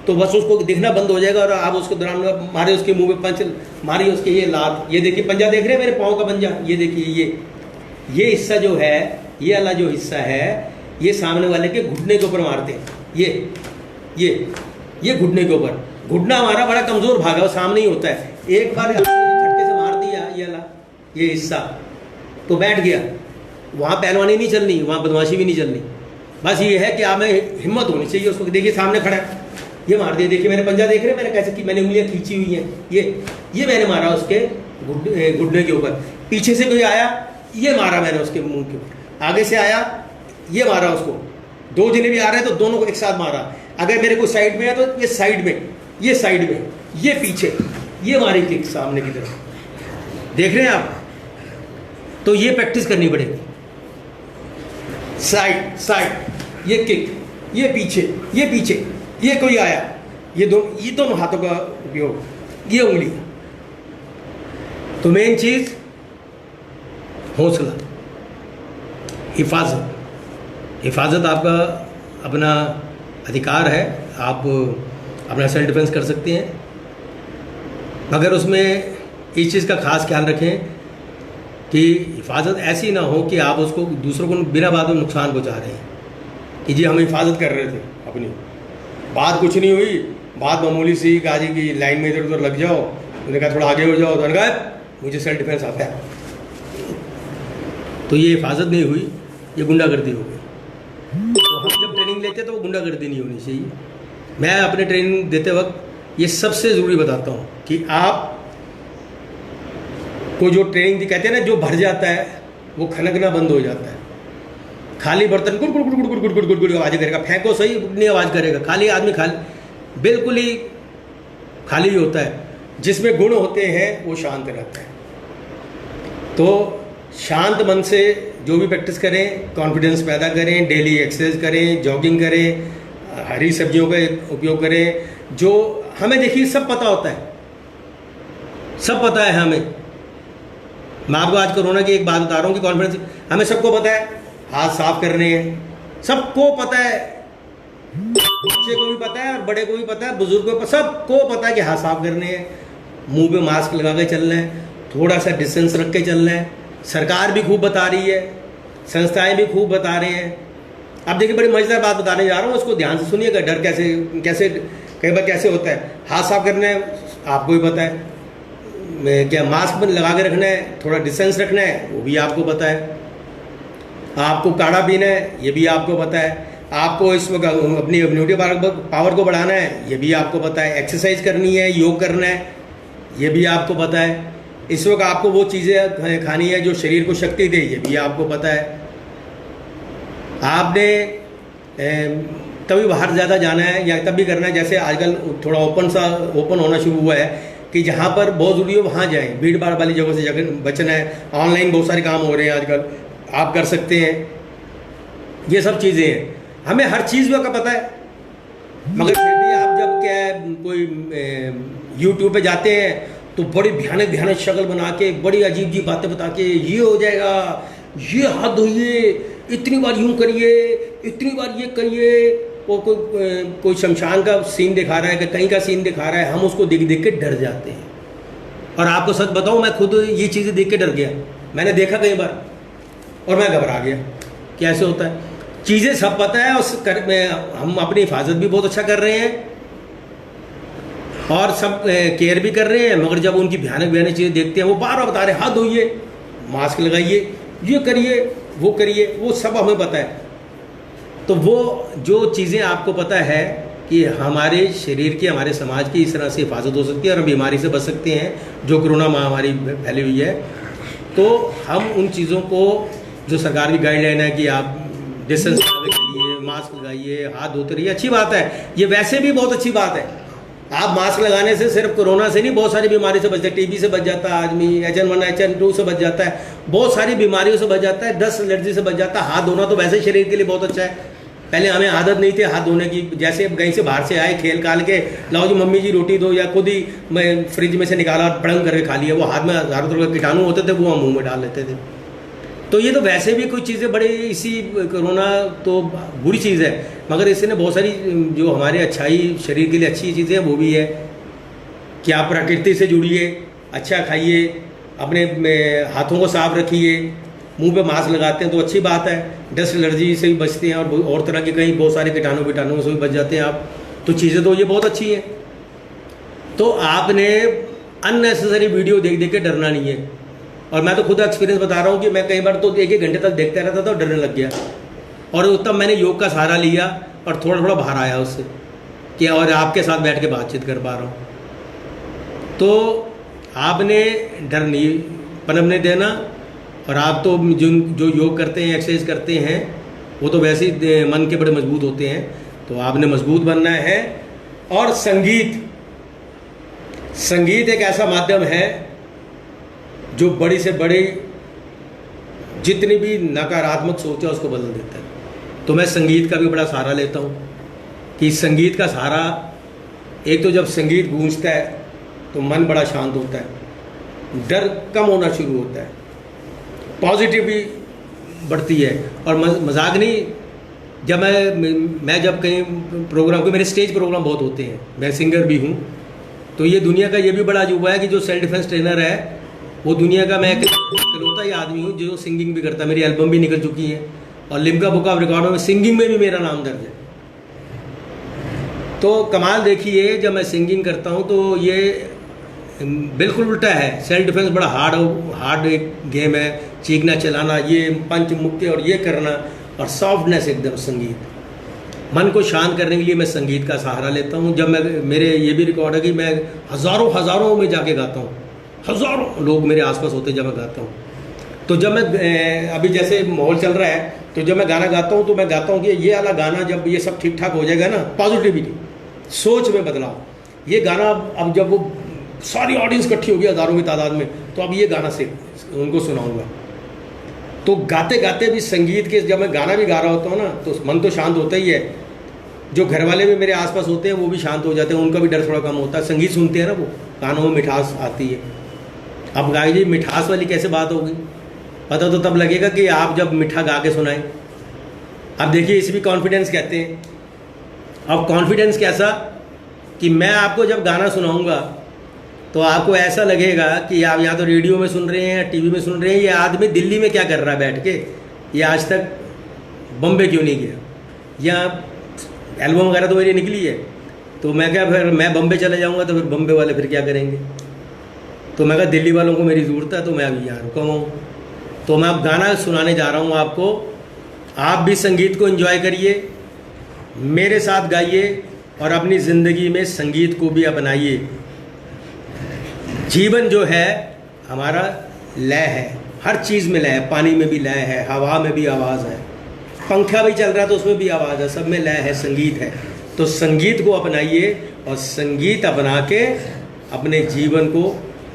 तो बस उसको दिखना बंद हो जाएगा और आप उसको दौरान मारे, उसके मुंह में पंच मारी, उसके ये लात, ये देखिए पंजा देख रहे हैं मेरे पाँव का पंजा, ये देखिए ये हिस्सा जो है, ये वाला जो हिस्सा है, ये सामने वाले के घुटने के ऊपर मारते हैं। ये घुटने के ऊपर, घुटना हमारा बड़ा कमज़ोर भाग है, वो सामने ही होता है। एक बार झटके से मार दिया ये वाला ये हिस्सा, तो बैठ गया, वहाँ पहलवानी नहीं चलनी, वहाँ बदमाशी भी नहीं चलनी। बस ये है कि आप में हिम्मत होनी चाहिए। उसको देखिए सामने खड़ा है, ये मार दिया, देखिए मैंने पंजा देख रहे हैं, मैंने कैसे की, मैंने उंगलियाँ खींची हुई हैं, ये मैंने मारा उसके घुटने के ऊपर। पीछे से कोई आया, ये मारा मैंने उसके मुंह के ऊपर, आगे से आया, ये मारा उसको, 2 जने भी आ रहे हैं तो दोनों को एक साथ मारा। अगर मेरे को साइड में है तो ये साइड में, ये साइड में, ये पीछे, ये मारी किक सामने की तरफ। देख रहे हैं आप? तो ये प्रैक्टिस करनी पड़ेगी। साइड साइड, ये किक, ये पीछे, ये पीछे, ये कोई आया, ये दोनों हाथों का उपयोग, ये उंगली। तो मेन चीज हौसला, हिफाजत। हिफाजत आपका अपना अधिकार है, आप अपना सेल्फ डिफेंस कर सकते हैं, मगर उसमें इस चीज़ का खास ख्याल रखें कि हिफाजत ऐसी ना हो कि आप उसको दूसरों को बिना बात में नुकसान पहुंचा रहे हैं कि जी हम हिफाजत कर रहे थे अपनी, बात कुछ नहीं हुई, बात मामूली सी, गाजी की लाइन में इधर उधर लग जाओ, उन्होंने कहा थोड़ा आगे हो जाओ, तो उन्होंने कहा मुझे सेल्फ डिफेंस आता है। तो ये हिफाजत नहीं हुई, ये गुंडागर्दी हो गई। तो हम जब ट्रेनिंग लेते हैं तो वो गुंडागर्दी नहीं होनी चाहिए। मैं अपने ट्रेनिंग देते वक्त ये सबसे ज़रूरी बताता हूँ कि आप को जो ट्रेनिंग कहते हैं ना, जो भर जाता है वो खनकना बंद हो जाता है। खाली बर्तन गुड़ गुड़ गुड़ गुड़ गुड़ गुड़ गुड़ गुड़ आवाज़ करेगा, फेंको सही नहीं आवाज़ करेगा। खाली आदमी खाली बिल्कुल ही खाली ही होता है। जिसमें गुण होते हैं वो शांत रहता है। तो शांत मन से जो भी प्रैक्टिस करें, कॉन्फिडेंस पैदा करें, डेली एक्सरसाइज करें, जॉगिंग करें, हरी सब्जियों का उपयोग करें। जो हमें देखिए सब पता होता है, सब पता है हमें। मैं आपको आज कोरोना की एक बात बता रहा हूँ कि कॉन्फिडेंस हमें सबको पता है, हाथ साफ करने हैं, सबको पता है, बच्चे को भी पता है और बड़े को भी पता है, बुजुर्ग को, सबको पता है कि हाथ साफ करने हैं, मुंह पे मास्क लगा के चलना है, थोड़ा सा डिस्टेंस रख के चलना है। सरकार भी खूब बता रही है, संस्थाएं भी खूब बता रहे हैं। अब देखिए बड़ी मजेदार बात बताने जा रहा हूँ, उसको ध्यान से सुनिएगा। डर कैसे कैसे कई बार कैसे होता है। हाथ साफ करना है आपको भी पता है, क्या मास्क लगा के रखना है, थोड़ा डिस्टेंस रखना है वो भी आपको पता है, आपको काढ़ा पीना है ये भी आपको पता है, आपको इस वक्त अपनी इम्यूनिटी पावर को बढ़ाना है ये भी आपको पता है, एक्सरसाइज करनी है, योग करना है ये भी आपको पता है, इस वक्त आपको वो चीज़ें खानी है जो शरीर को शक्ति दे ये भी आपको पता है। आपने तभी बाहर ज़्यादा जाना है या तब भी करना है, जैसे आजकल थोड़ा ओपन होना शुरू हुआ है कि जहाँ पर बहुत ज़रूरी हो वहाँ जाएं, भीड़ भाड़ वाली जगह से जगह बचना है। ऑनलाइन बहुत सारे काम हो रहे हैं आजकल, आप कर सकते हैं। ये सब चीज़ें हैं, हमें हर चीज़ का पता है, मगर फिर भी आप जब क्या कोई यूट्यूब पे जाते हैं तो बड़ी भयानक भयानक शक्ल बना के बड़ी अजीब अजीब बातें बता के ये हो जाएगा, ये हाथ धोइए, इतनी बार यूँ करिए, इतनी बार ये करिए। वो कोई शमशान का सीन दिखा रहा है कि कहीं का सीन दिखा रहा है, हम उसको देख देख के डर जाते हैं। और आपको सच बताऊं, मैं खुद ये चीज़ें देख के डर गया, मैंने देखा कई बार और मैं घबरा गया। कैसे होता है, चीज़ें सब पता है और हम अपनी हिफाजत भी बहुत अच्छा कर रहे हैं और सब केयर भी कर रहे हैं, मगर जब उनकी भयानक भयानक चीज़ें देखते हैं वो बार बार बता रहे हाथ धोइए, मास्क लगाइए, ये करिए, वो करिए, वो सब हमें पता है। तो वो जो चीज़ें आपको पता है कि हमारे शरीर की, हमारे समाज की इस तरह से हिफाजत हो सकती है और हम बीमारी से बच सकते हैं जो कोरोना महामारी फैली हुई है। तो हम उन चीज़ों को, जो सरकार की गाइडलाइन है कि आप डिस्टेंस बनाने के लिए मास्क लगाइए, हाथ धोते रहिए, अच्छी बात है, ये वैसे भी बहुत अच्छी बात है। आप मास्क लगाने से सिर्फ कोरोना से नहीं, बहुत सारी बीमारी से बचते हैं। टीबी से बच जाता है आदमी, H1N1 H1N2 से बच जाता है, बहुत सारी बीमारियों से बच जाता है, डस्ट एलर्जी से बच जाता है। हाथ धोना तो वैसे शरीर के लिए बहुत अच्छा है। पहले हमें आदत नहीं थी हाथ धोने की, जैसे कहीं से बाहर से आए खेल काल के, लाओ जी मम्मी जी रोटी दो, या खुद ही मैं फ्रिज में से निकाला पड़ंग करके खा लिया, वो हाथ में हज़ारों तरह के कीटाणु होते थे वो हम मुँह में डाल लेते थे। तो ये तो वैसे भी कुछ चीज़ें बड़ी, इसी कोरोना तो बुरी चीज़ है, मगर इसने बहुत सारी जो हमारे अच्छाई, शरीर के लिए अच्छी चीज़ें हैं वो भी है कि आप प्रकृति से जुड़िए, अच्छा खाइए, अपने हाथों को साफ रखिए, मुंह पे मास्क लगाते हैं तो अच्छी बात है, डस्ट एलर्जी से भी बचते हैं और तरह के कई बहुत सारे कीटाणुओं से भी बच जाते हैं आप। तो चीज़ें तो ये बहुत अच्छी हैं। तो आपने अननेसेसरी वीडियो देख देख के डरना नहीं है। और मैं तो खुद एक्सपीरियंस बता रहा हूँ कि मैं कई बार तो 1-1 घंटे तक देखता रहता था और डरने लग गया, और तब मैंने योग का सहारा लिया और थोड़ा थोड़ा बाहर आया उससे कि और आपके साथ बैठ के बातचीत कर पा रहा हूँ। तो आपने डर नहीं पनपने देना, और आप तो जो योग करते हैं, एक्सरसाइज करते हैं, वो तो वैसे ही मन के बड़े मजबूत होते हैं, तो आपने मजबूत बनना है। और संगीत एक ऐसा माध्यम है जो बड़ी से बड़ी जितनी भी नकारात्मक सोच है उसको बदल देता है। तो मैं संगीत का भी बड़ा सहारा लेता हूँ कि संगीत का सहारा, एक तो जब संगीत गूंजता है तो मन बड़ा शांत होता है, डर कम होना शुरू होता है, पॉजिटिव भी बढ़ती है। और मजाक नहीं, जब मैं जब कहीं प्रोग्राम, को मेरे स्टेज प्रोग्राम बहुत होते हैं, मैं सिंगर भी हूँ, तो ये दुनिया का ये भी बड़ा अजूबा है कि जो सेल्फ डिफेंस ट्रेनर है वो दुनिया का मैं इकलौता ही आदमी हूँ जो सिंगिंग भी करता है। मेरी एल्बम भी निकल चुकी है और लिम्का बुक ऑफ रिकॉर्ड में सिंगिंग में भी मेरा नाम दर्ज है। तो कमाल देखिए, जब मैं सिंगिंग करता हूँ तो ये बिल्कुल उल्टा है। सेल्फ डिफेंस बड़ा हार्ड एक गेम है, चीखना चलाना, ये पंच मुक्के और ये करना, और सॉफ्टनेस एकदम संगीत। मन को शांत करने के लिए मैं संगीत का सहारा लेता हूँ। जब मैं, मेरे ये भी रिकॉर्ड है कि मैं हज़ारों में जाके गाता हूँ, हज़ारों लोग मेरे आसपास होते जब मैं गाता हूँ। तो जब मैं अभी जैसे माहौल चल रहा है, तो जब मैं गाना गाता हूँ तो मैं गाता हूँ कि ये वाला गाना जब ये सब ठीक ठाक हो जाएगा ना, पॉजिटिविटी, सोच में बदलाव, ये गाना अब जब वो सारी ऑडियंस इकट्ठी होगी हज़ारों की तादाद में, तो अब ये गाना से उनको सुनाऊंगा। तो गाते गाते भी संगीत के, जब मैं गाना भी गा रहा होता हूँ ना, तो मन तो शांत होता ही है। जो घर वाले भी मेरे आसपास होते हैं वो भी शांत हो जाते हैं, उनका भी डर थोड़ा कम होता है। संगीत सुनते हैं ना, वो कानों में मिठास आती है। अब गाई जी मिठास वाली कैसे बात होगी, पता तो तब लगेगा कि आप जब मीठा गा के सुनाएं। अब देखिए, इसे भी कॉन्फिडेंस कहते हैं। अब कॉन्फिडेंस कैसा कि मैं आपको जब गाना सुनाऊंगा तो आपको ऐसा लगेगा कि आप या तो रेडियो में सुन रहे हैं या टीवी में सुन रहे हैं, ये आदमी दिल्ली में क्या कर रहा है बैठ के, ये आज तक बम्बे क्यों नहीं गया, या एल्बम वगैरह तो मेरी निकली है, तो मैं क्या, फिर मैं बम्बे चले जाऊंगा तो फिर बम्बे वाले फिर क्या करेंगे। तो मैं कहा दिल्ली वालों को मेरी ज़रूरत है, तो मैं अभी यहाँ रुका हूँ। तो मैं अब गाना सुनाने जा रहा हूँ आपको। आप भी संगीत को एंजॉय करिए, मेरे साथ गाइए और अपनी ज़िंदगी में संगीत को भी अपनाइए। जीवन जो है हमारा लय है, हर चीज़ में लय है, पानी में भी लय है, हवा में भी आवाज़ है, पंखा भी चल रहा है तो उसमें भी आवाज़ है, सब में लय है, संगीत है। तो संगीत को अपनाइए और संगीत अपना के अपने जीवन को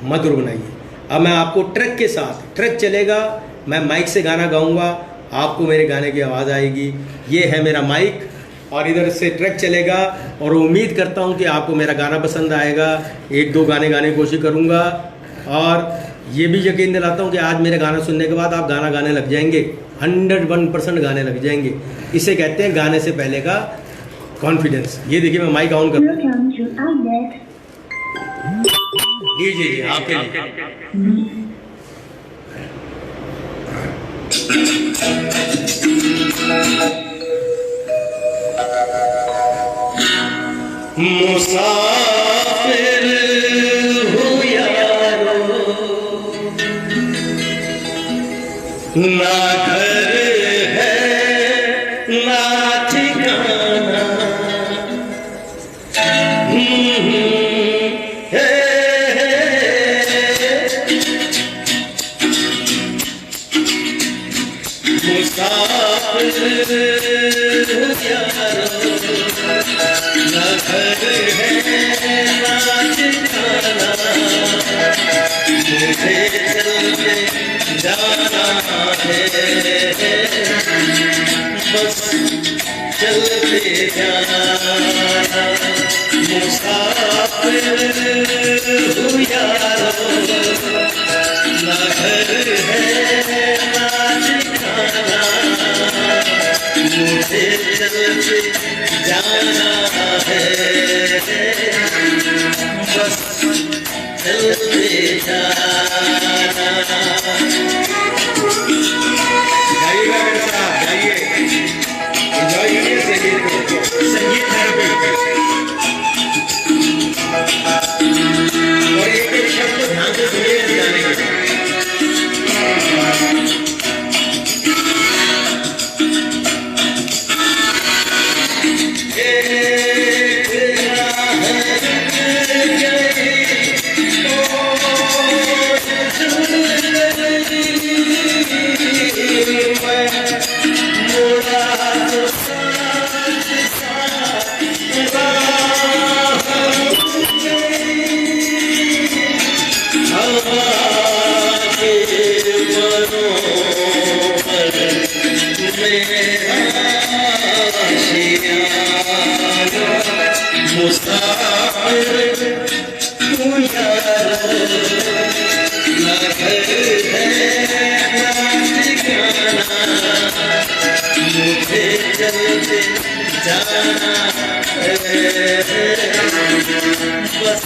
मधुर बनाइए। अब मैं आपको ट्रैक के साथ, ट्रैक चलेगा, मैं माइक से गाना गाऊंगा, आपको मेरे गाने की आवाज़ आएगी। ये है मेरा माइक और इधर से ट्रैक चलेगा, और उम्मीद करता हूँ कि आपको मेरा गाना पसंद आएगा। एक दो गाने गाने की कोशिश करूँगा और ये भी यकीन दिलाता हूँ कि आज मेरे गाना सुनने के बाद आप गाना गाने लग जाएंगे, 101% गाने लग जाएंगे। इसे कहते हैं गाने से पहले का कॉन्फिडेंस। ये देखिए, मैं माइक ऑन कर जी आपके लिए। मुसाफिर हूँ यारो, ना घर है ना ठिकाना, मुसाफिर हूँ यारो, ना घर है ना ठिकाना, मुझे चलते जाना है, बस चलते जाना। मुसाफिर हूँ यारो, ना घर है ना ठिकाना, मुझे चलते जाना है, बस चलते जाना। गाइएगा मेरे साथ, गाइए, एंजॉय कीजिए संगीत को, संगीत थेरेपी। और एक शब्द ध्यान से सुनिए इस गाने के। Oh आशियाना मुसाफिर हूँ यारो, ना घर है ना ठिकाना, मुझे चलते जाना है, बस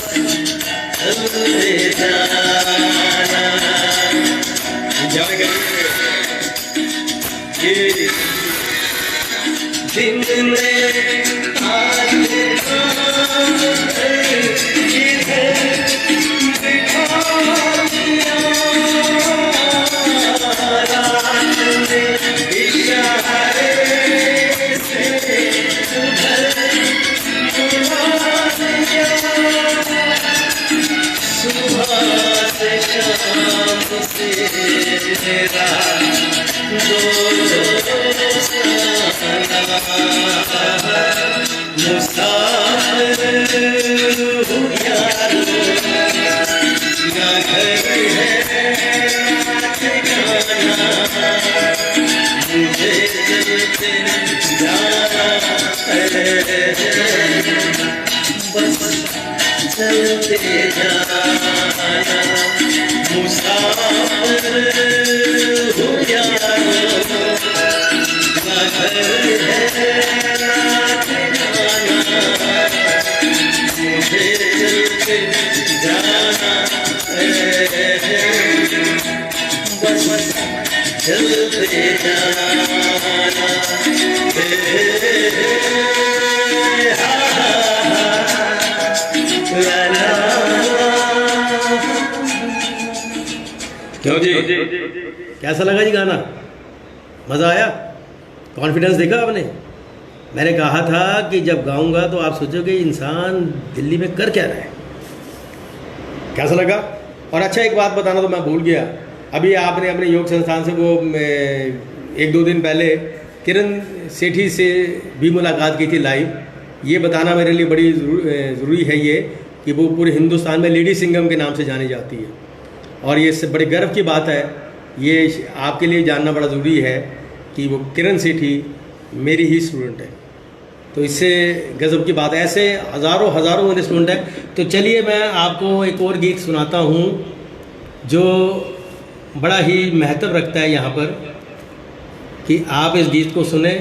चलते जाना। ये दिन में आज चलते जाना, मुसाफिर हूँ यारो, ना घर है ना ठिकाना, मुझे चलते जाना है, बस चलते जाना। क्यों जी, कैसा लगा जी गाना? मज़ा आया? कॉन्फिडेंस देखा आपने? मैंने कहा था कि जब गाऊंगा तो आप सोचोगे इंसान दिल्ली में कर क्या रहा है। कैसा लगा? और अच्छा, एक बात बताना तो मैं भूल गया, अभी आपने अपने योग संस्थान से वो 1-2 दिन पहले किरण सेठी से भी मुलाकात की थी लाइव। ये बताना मेरे लिए बड़ी ज़रूरी है ये कि वो पूरे हिंदुस्तान में लेडी सिंगम के नाम से जानी जाती है, और ये बड़े गर्व की बात है। ये आपके लिए जानना बड़ा ज़रूरी है कि वो किरण सेठी मेरी ही स्टूडेंट है, तो इससे गज़ब की बात है। ऐसे हज़ारों मेरे स्टूडेंट हैं। तो चलिए मैं आपको एक और गीत सुनाता हूँ जो बड़ा ही महत्व रखता है यहाँ पर, कि आप इस गीत को सुने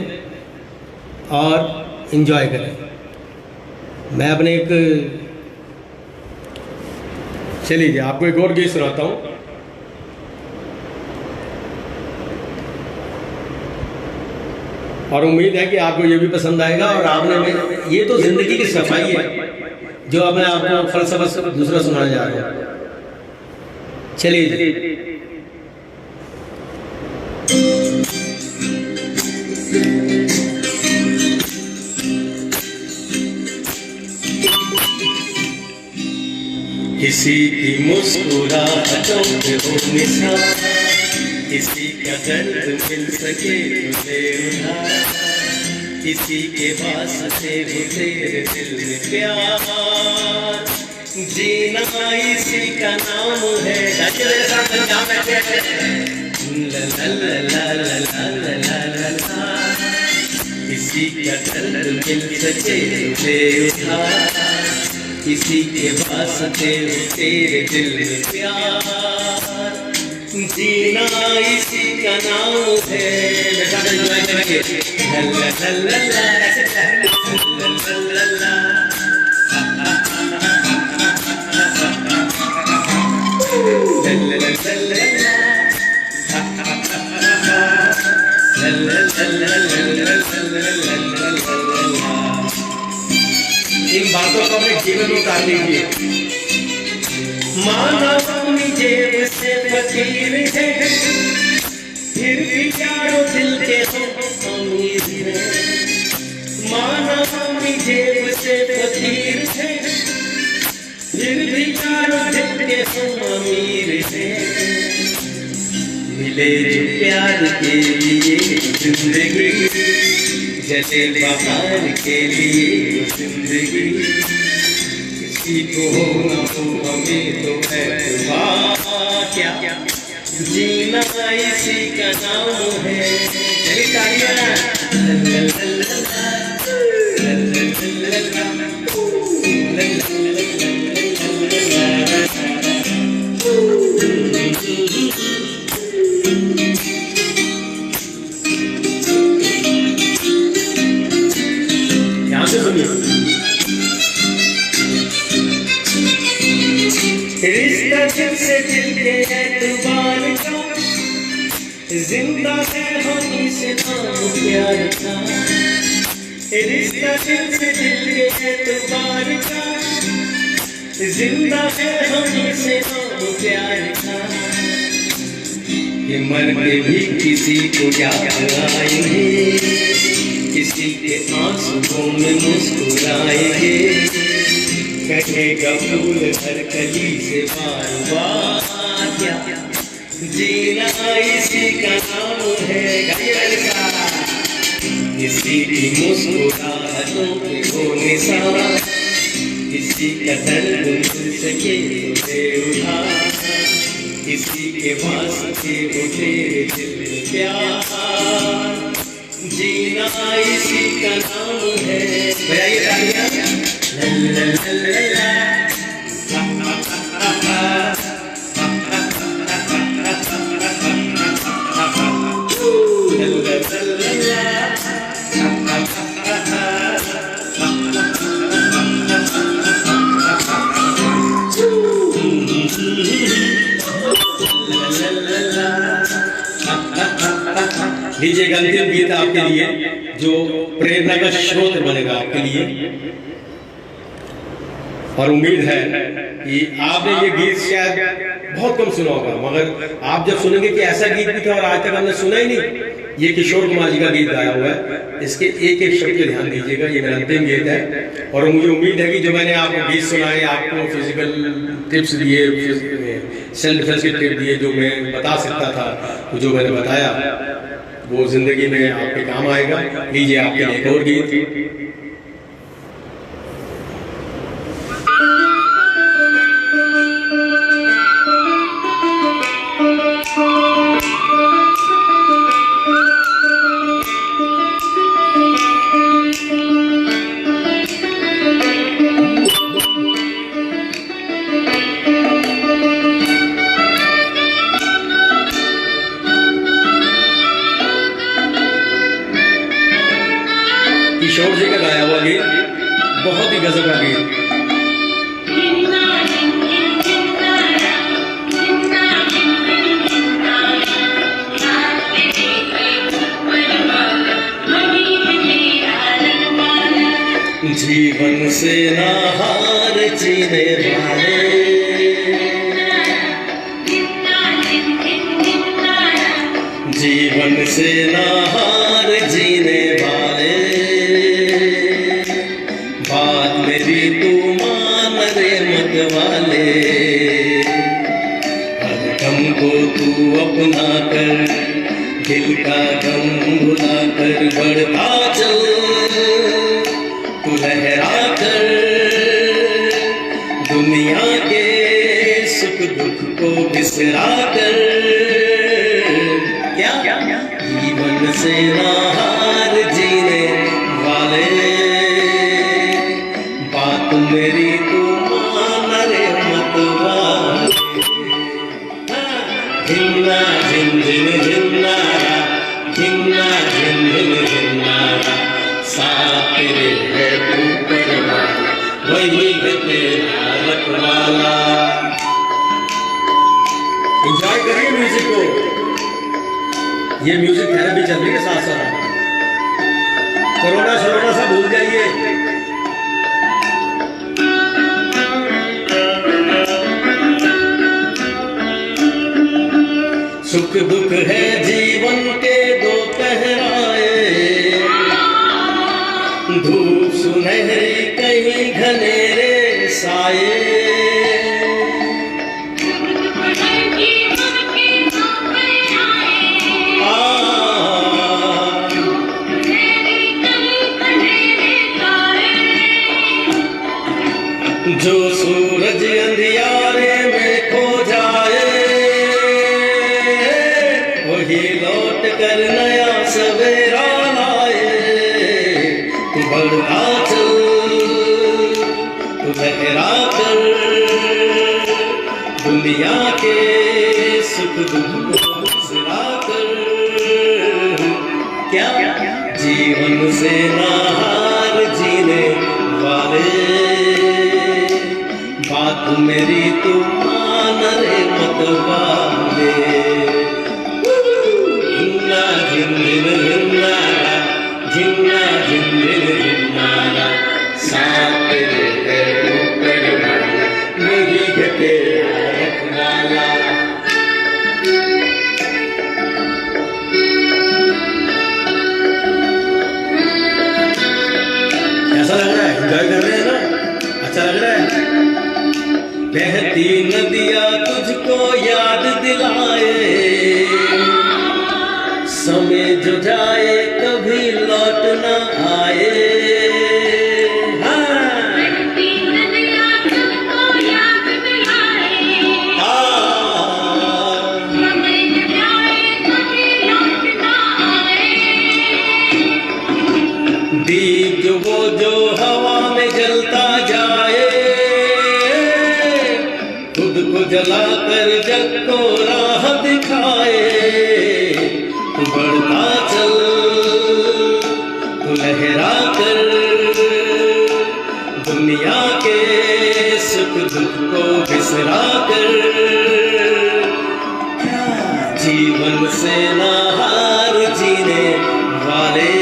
और इन्जॉय करें। मैं अपने चलिए जी आपको एक और गीत सुनाता हूँ। और उम्मीद है कि आपको ये भी पसंद आएगा। और आपने ये तो जिंदगी की सफाई है जो अब मैं आपको फलसफा दूसरा सुनाने जा रहा हूँ। चलिए किसी की मुस्कुराहटों पे हो निशान, किसी का दर्द मिल सके तुझे उधार, किसी के वास्ते हो तेरे दिल में प्यार, जीना इसी का नाम है। ला ला ला ला ला ला ला ला, किसी का दर्द मिल सके तुझे उधार, किसी के वास्ते तेरे दिल में प्यार, जीना इसी का नाम है। इन बातों को अपने जीवन में उतार लीजिए। माना अपनी जेब से फकीर है, फिर भी यारो दिल के हम अमीर है। माना अपनी जेब से फकीर है, फिर भी यारो दिल के हम अमीर है। मिले जो प्यार के लिए जिंदगी, जले बहार के लिए जिंदगी, किसी को हो न हो हमें तो है क्या, जीना इसी का नाम है। से सुनिए। रिश्ता दिल से दिल के एतबार का, जिंदा है हमसे नाम प्यार का। रिश्ता दिल से दिल के एतबार का, जिंदा है हमसे नाम प्यार का। कि मर के भी किसी को याद आएंगे, किसी के आंसुओं में मुस्कुराएंगे। कहेगा फूल हर कली से बार बार, क्या जीना इसी का नाम है। किसी की मुस्कुराहटों पे हो निशान, किसी का दर्द मिल सके तो उठा, किसी के वास्ते उठे दिल में प्यार। जीना इसी का नाम है। बजाइए तालियां। ला ला ला ला लीजिए एक अंतिम गीत आपके लिए जो प्रेरणा का स्रोत बनेगा आपके लिए। और उम्मीद है कि आपने ये गीत शायद बहुत कम सुना होगा, मगर आप जब सुनेंगे कि ऐसा गीत भी था और आज तक हमने सुना ही नहीं, ये किशोर कुमार जी का गीत गाया हुआ है। इसके एक एक शब्द पे ध्यान दीजिएगा, ये मेरा अंतिम गीत है। और मुझे उम्मीद है कि जो मैंने आपको गीत सुनाए, आपको फिजिकल टिप्स दिए, सेल्फ डिफेंस के टिप दिए, जो मैं बता सकता था, तो जो मैंने बताया वो जिंदगी में आपके काम आएगा। लीजिए आपके लिए एक और गीत। किशोर जी का गाया हुआ गीत, बहुत ही गजब का गीत। जीवन से ना हार जीने वाले, जीवन से ना हार जीने वाले। बात मेरी तू मान रे मत वाले, हर गम को तू अपना कर, दिल का गम भुला कर बढ़ता चल, तू लहरा कर दुनिया के सुख दुख को बिसरा कर। क्या जीवन से ना हार जीने वाले, बात मेरी तू मान रे मत वाले। हिन्ना झिन झिन हिन्नारा, हिन्ना झिन झिन हिन्नारा, साथ तेरे है ऊपर वाला, वही है तेरा रखवाला। एंजॉय करिए म्यूजिक को, ये म्यूजिक थेरेपी चल रही है साथ साथ। कोरोना शरोना सब भूल जाइए। सुख दुख है जीवन के दो पहराए, धूप सुनहरी कहीं घनेरे साए। जो सूरज अंधियारे में खो जाए, वही लौट कर नया सवेरा लाए। तू बढ़ता चल, तू लहरा कर, दुनिया के सुख दुख को बिसरा कर। क्या जीवन से ना हार जीने वाले, बात मेरी तू मान रे मत वाले। झिन्ना झिंझिन झिन्नारा, झिन्ना झिंझिन झिन्नारा, साथ तेरे है ऊपर वाला, वही है तेरा रखवाला। कैसा लग रहा है? एंजॉय कर रहे हैं ना? अच्छा लग रहा है? बहती नदियाँ तुझको याद दिलाए, समय जो जाए कभी लौट न आए। हाँ। बहती नदियाँ तुझको याद दिलाए, समय जो जाए कभी लौट न आए। दीप जो वो जो हवा में जलता जाए, खुद को जलाकर जग को राह दिखाए। तू बढ़ता चल, तू लहरा कर, दुनिया के सुख दुख को बिसरा कर। क्या जीवन से ना हार जीने वाले,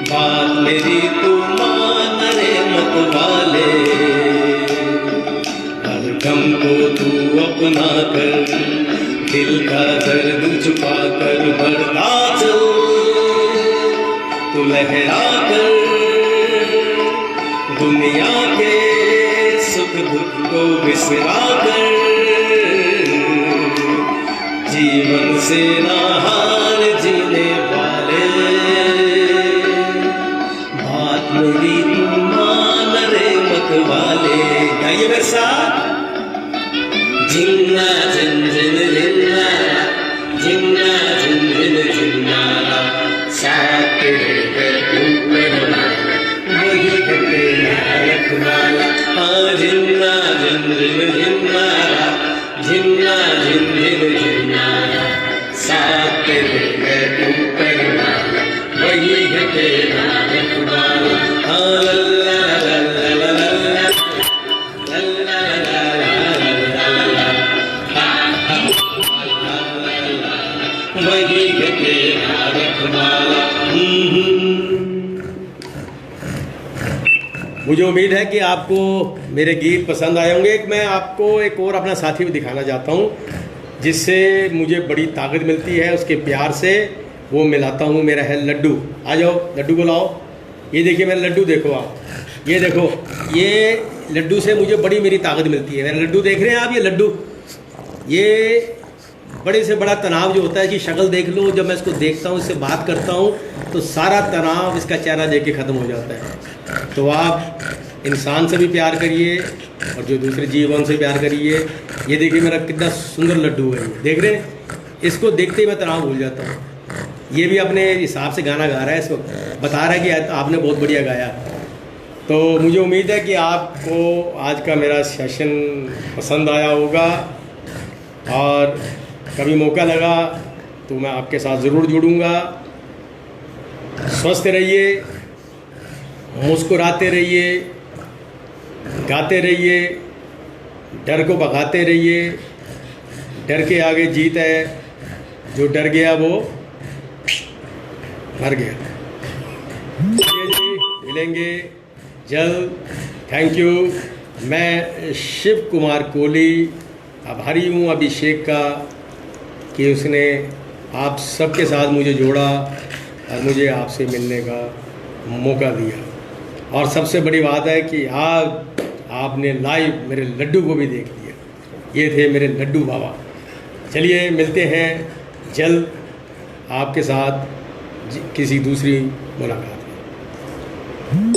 बात मेरी तू मान रे मत वाले। हर गम को तू अपना कर, दिल का दर्द छुपा कर बढ़ता चल, तू लहरा कर, दुनिया के सुख दुख को बिसरा कर। जीवन से ना हार जीने वाले, बात मेरी तू मान रे मत वाले। गाइए मेरे साथ। झिन्ना झिंझिन झिन्नारा, झिन्ना झिंझिन झिन्नारा, साथ तेरे है ऊपर वाला, वही है तेरा रखवाला। हाँ झिन्ना झिंझिन झिन्नारा, झिन्ना झिंझिन झिन्नारा, साथ तेरे है ऊपर वाला, वही है तेरा रखवाला। हाँ लल्ला लल्ला लल्ला लल्ला वही है तेरा रखवाला। मुझे उम्मीद है कि आपको मेरे गीत पसंद आए होंगे। मैं आपको एक और अपना साथी भी दिखाना चाहता हूँ, जिससे मुझे बड़ी ताकत मिलती है। उसके प्यार से वो मिलाता हूँ, मेरा है लड्डू। आ जाओ, लड्डू को लाओ। ये देखिए मेरा लड्डू, देखो आप, ये देखो, ये लड्डू से मुझे बड़ी मेरी ताकत मिलती है। मेरा लड्डू देख रहे हैं आप, ये लड्डू, ये बड़े से बड़ा तनाव जो होता है कि शक्ल देख लो, जब मैं इसको देखता हूँ, इससे बात करता हूँ, तो सारा तनाव इसका चेहरा देख के ख़त्म हो जाता है। तो आप इंसान से भी प्यार करिए और जो दूसरे जीवन से प्यार करिए। ये देखिए मेरा कितना सुंदर लड्डू है, ये देख रहे हैं? इसको देखते ही मैं तनाव भूल जाता हूँ। ये भी अपने हिसाब से गाना गा रहा है, इसको बता रहा है कि आपने बहुत बढ़िया गाया। तो मुझे उम्मीद है कि आपको आज का मेरा सेशन पसंद आया होगा, और कभी मौका लगा तो मैं आपके साथ ज़रूर जुड़ूंगा। स्वस्थ रहिए, मुस्कुराते रहिए, गाते रहिए, डर को भगाते रहिए। डर के आगे जीत है, जो डर गया वो मर गया। चलिए जी, मिलेंगे जल्द। Thank you. मैं शिव कुमार कोहली आभारी हूँ अभिषेक का कि उसने आप सबके साथ मुझे जोड़ा और मुझे आपसे मिलने का मौका दिया। और सबसे बड़ी बात है कि आज आपने लाइव मेरे लड्डू को भी देख लिया। ये थे मेरे लड्डू बाबा। चलिए मिलते हैं जल्द आपके साथ किसी दूसरी मुलाकात में।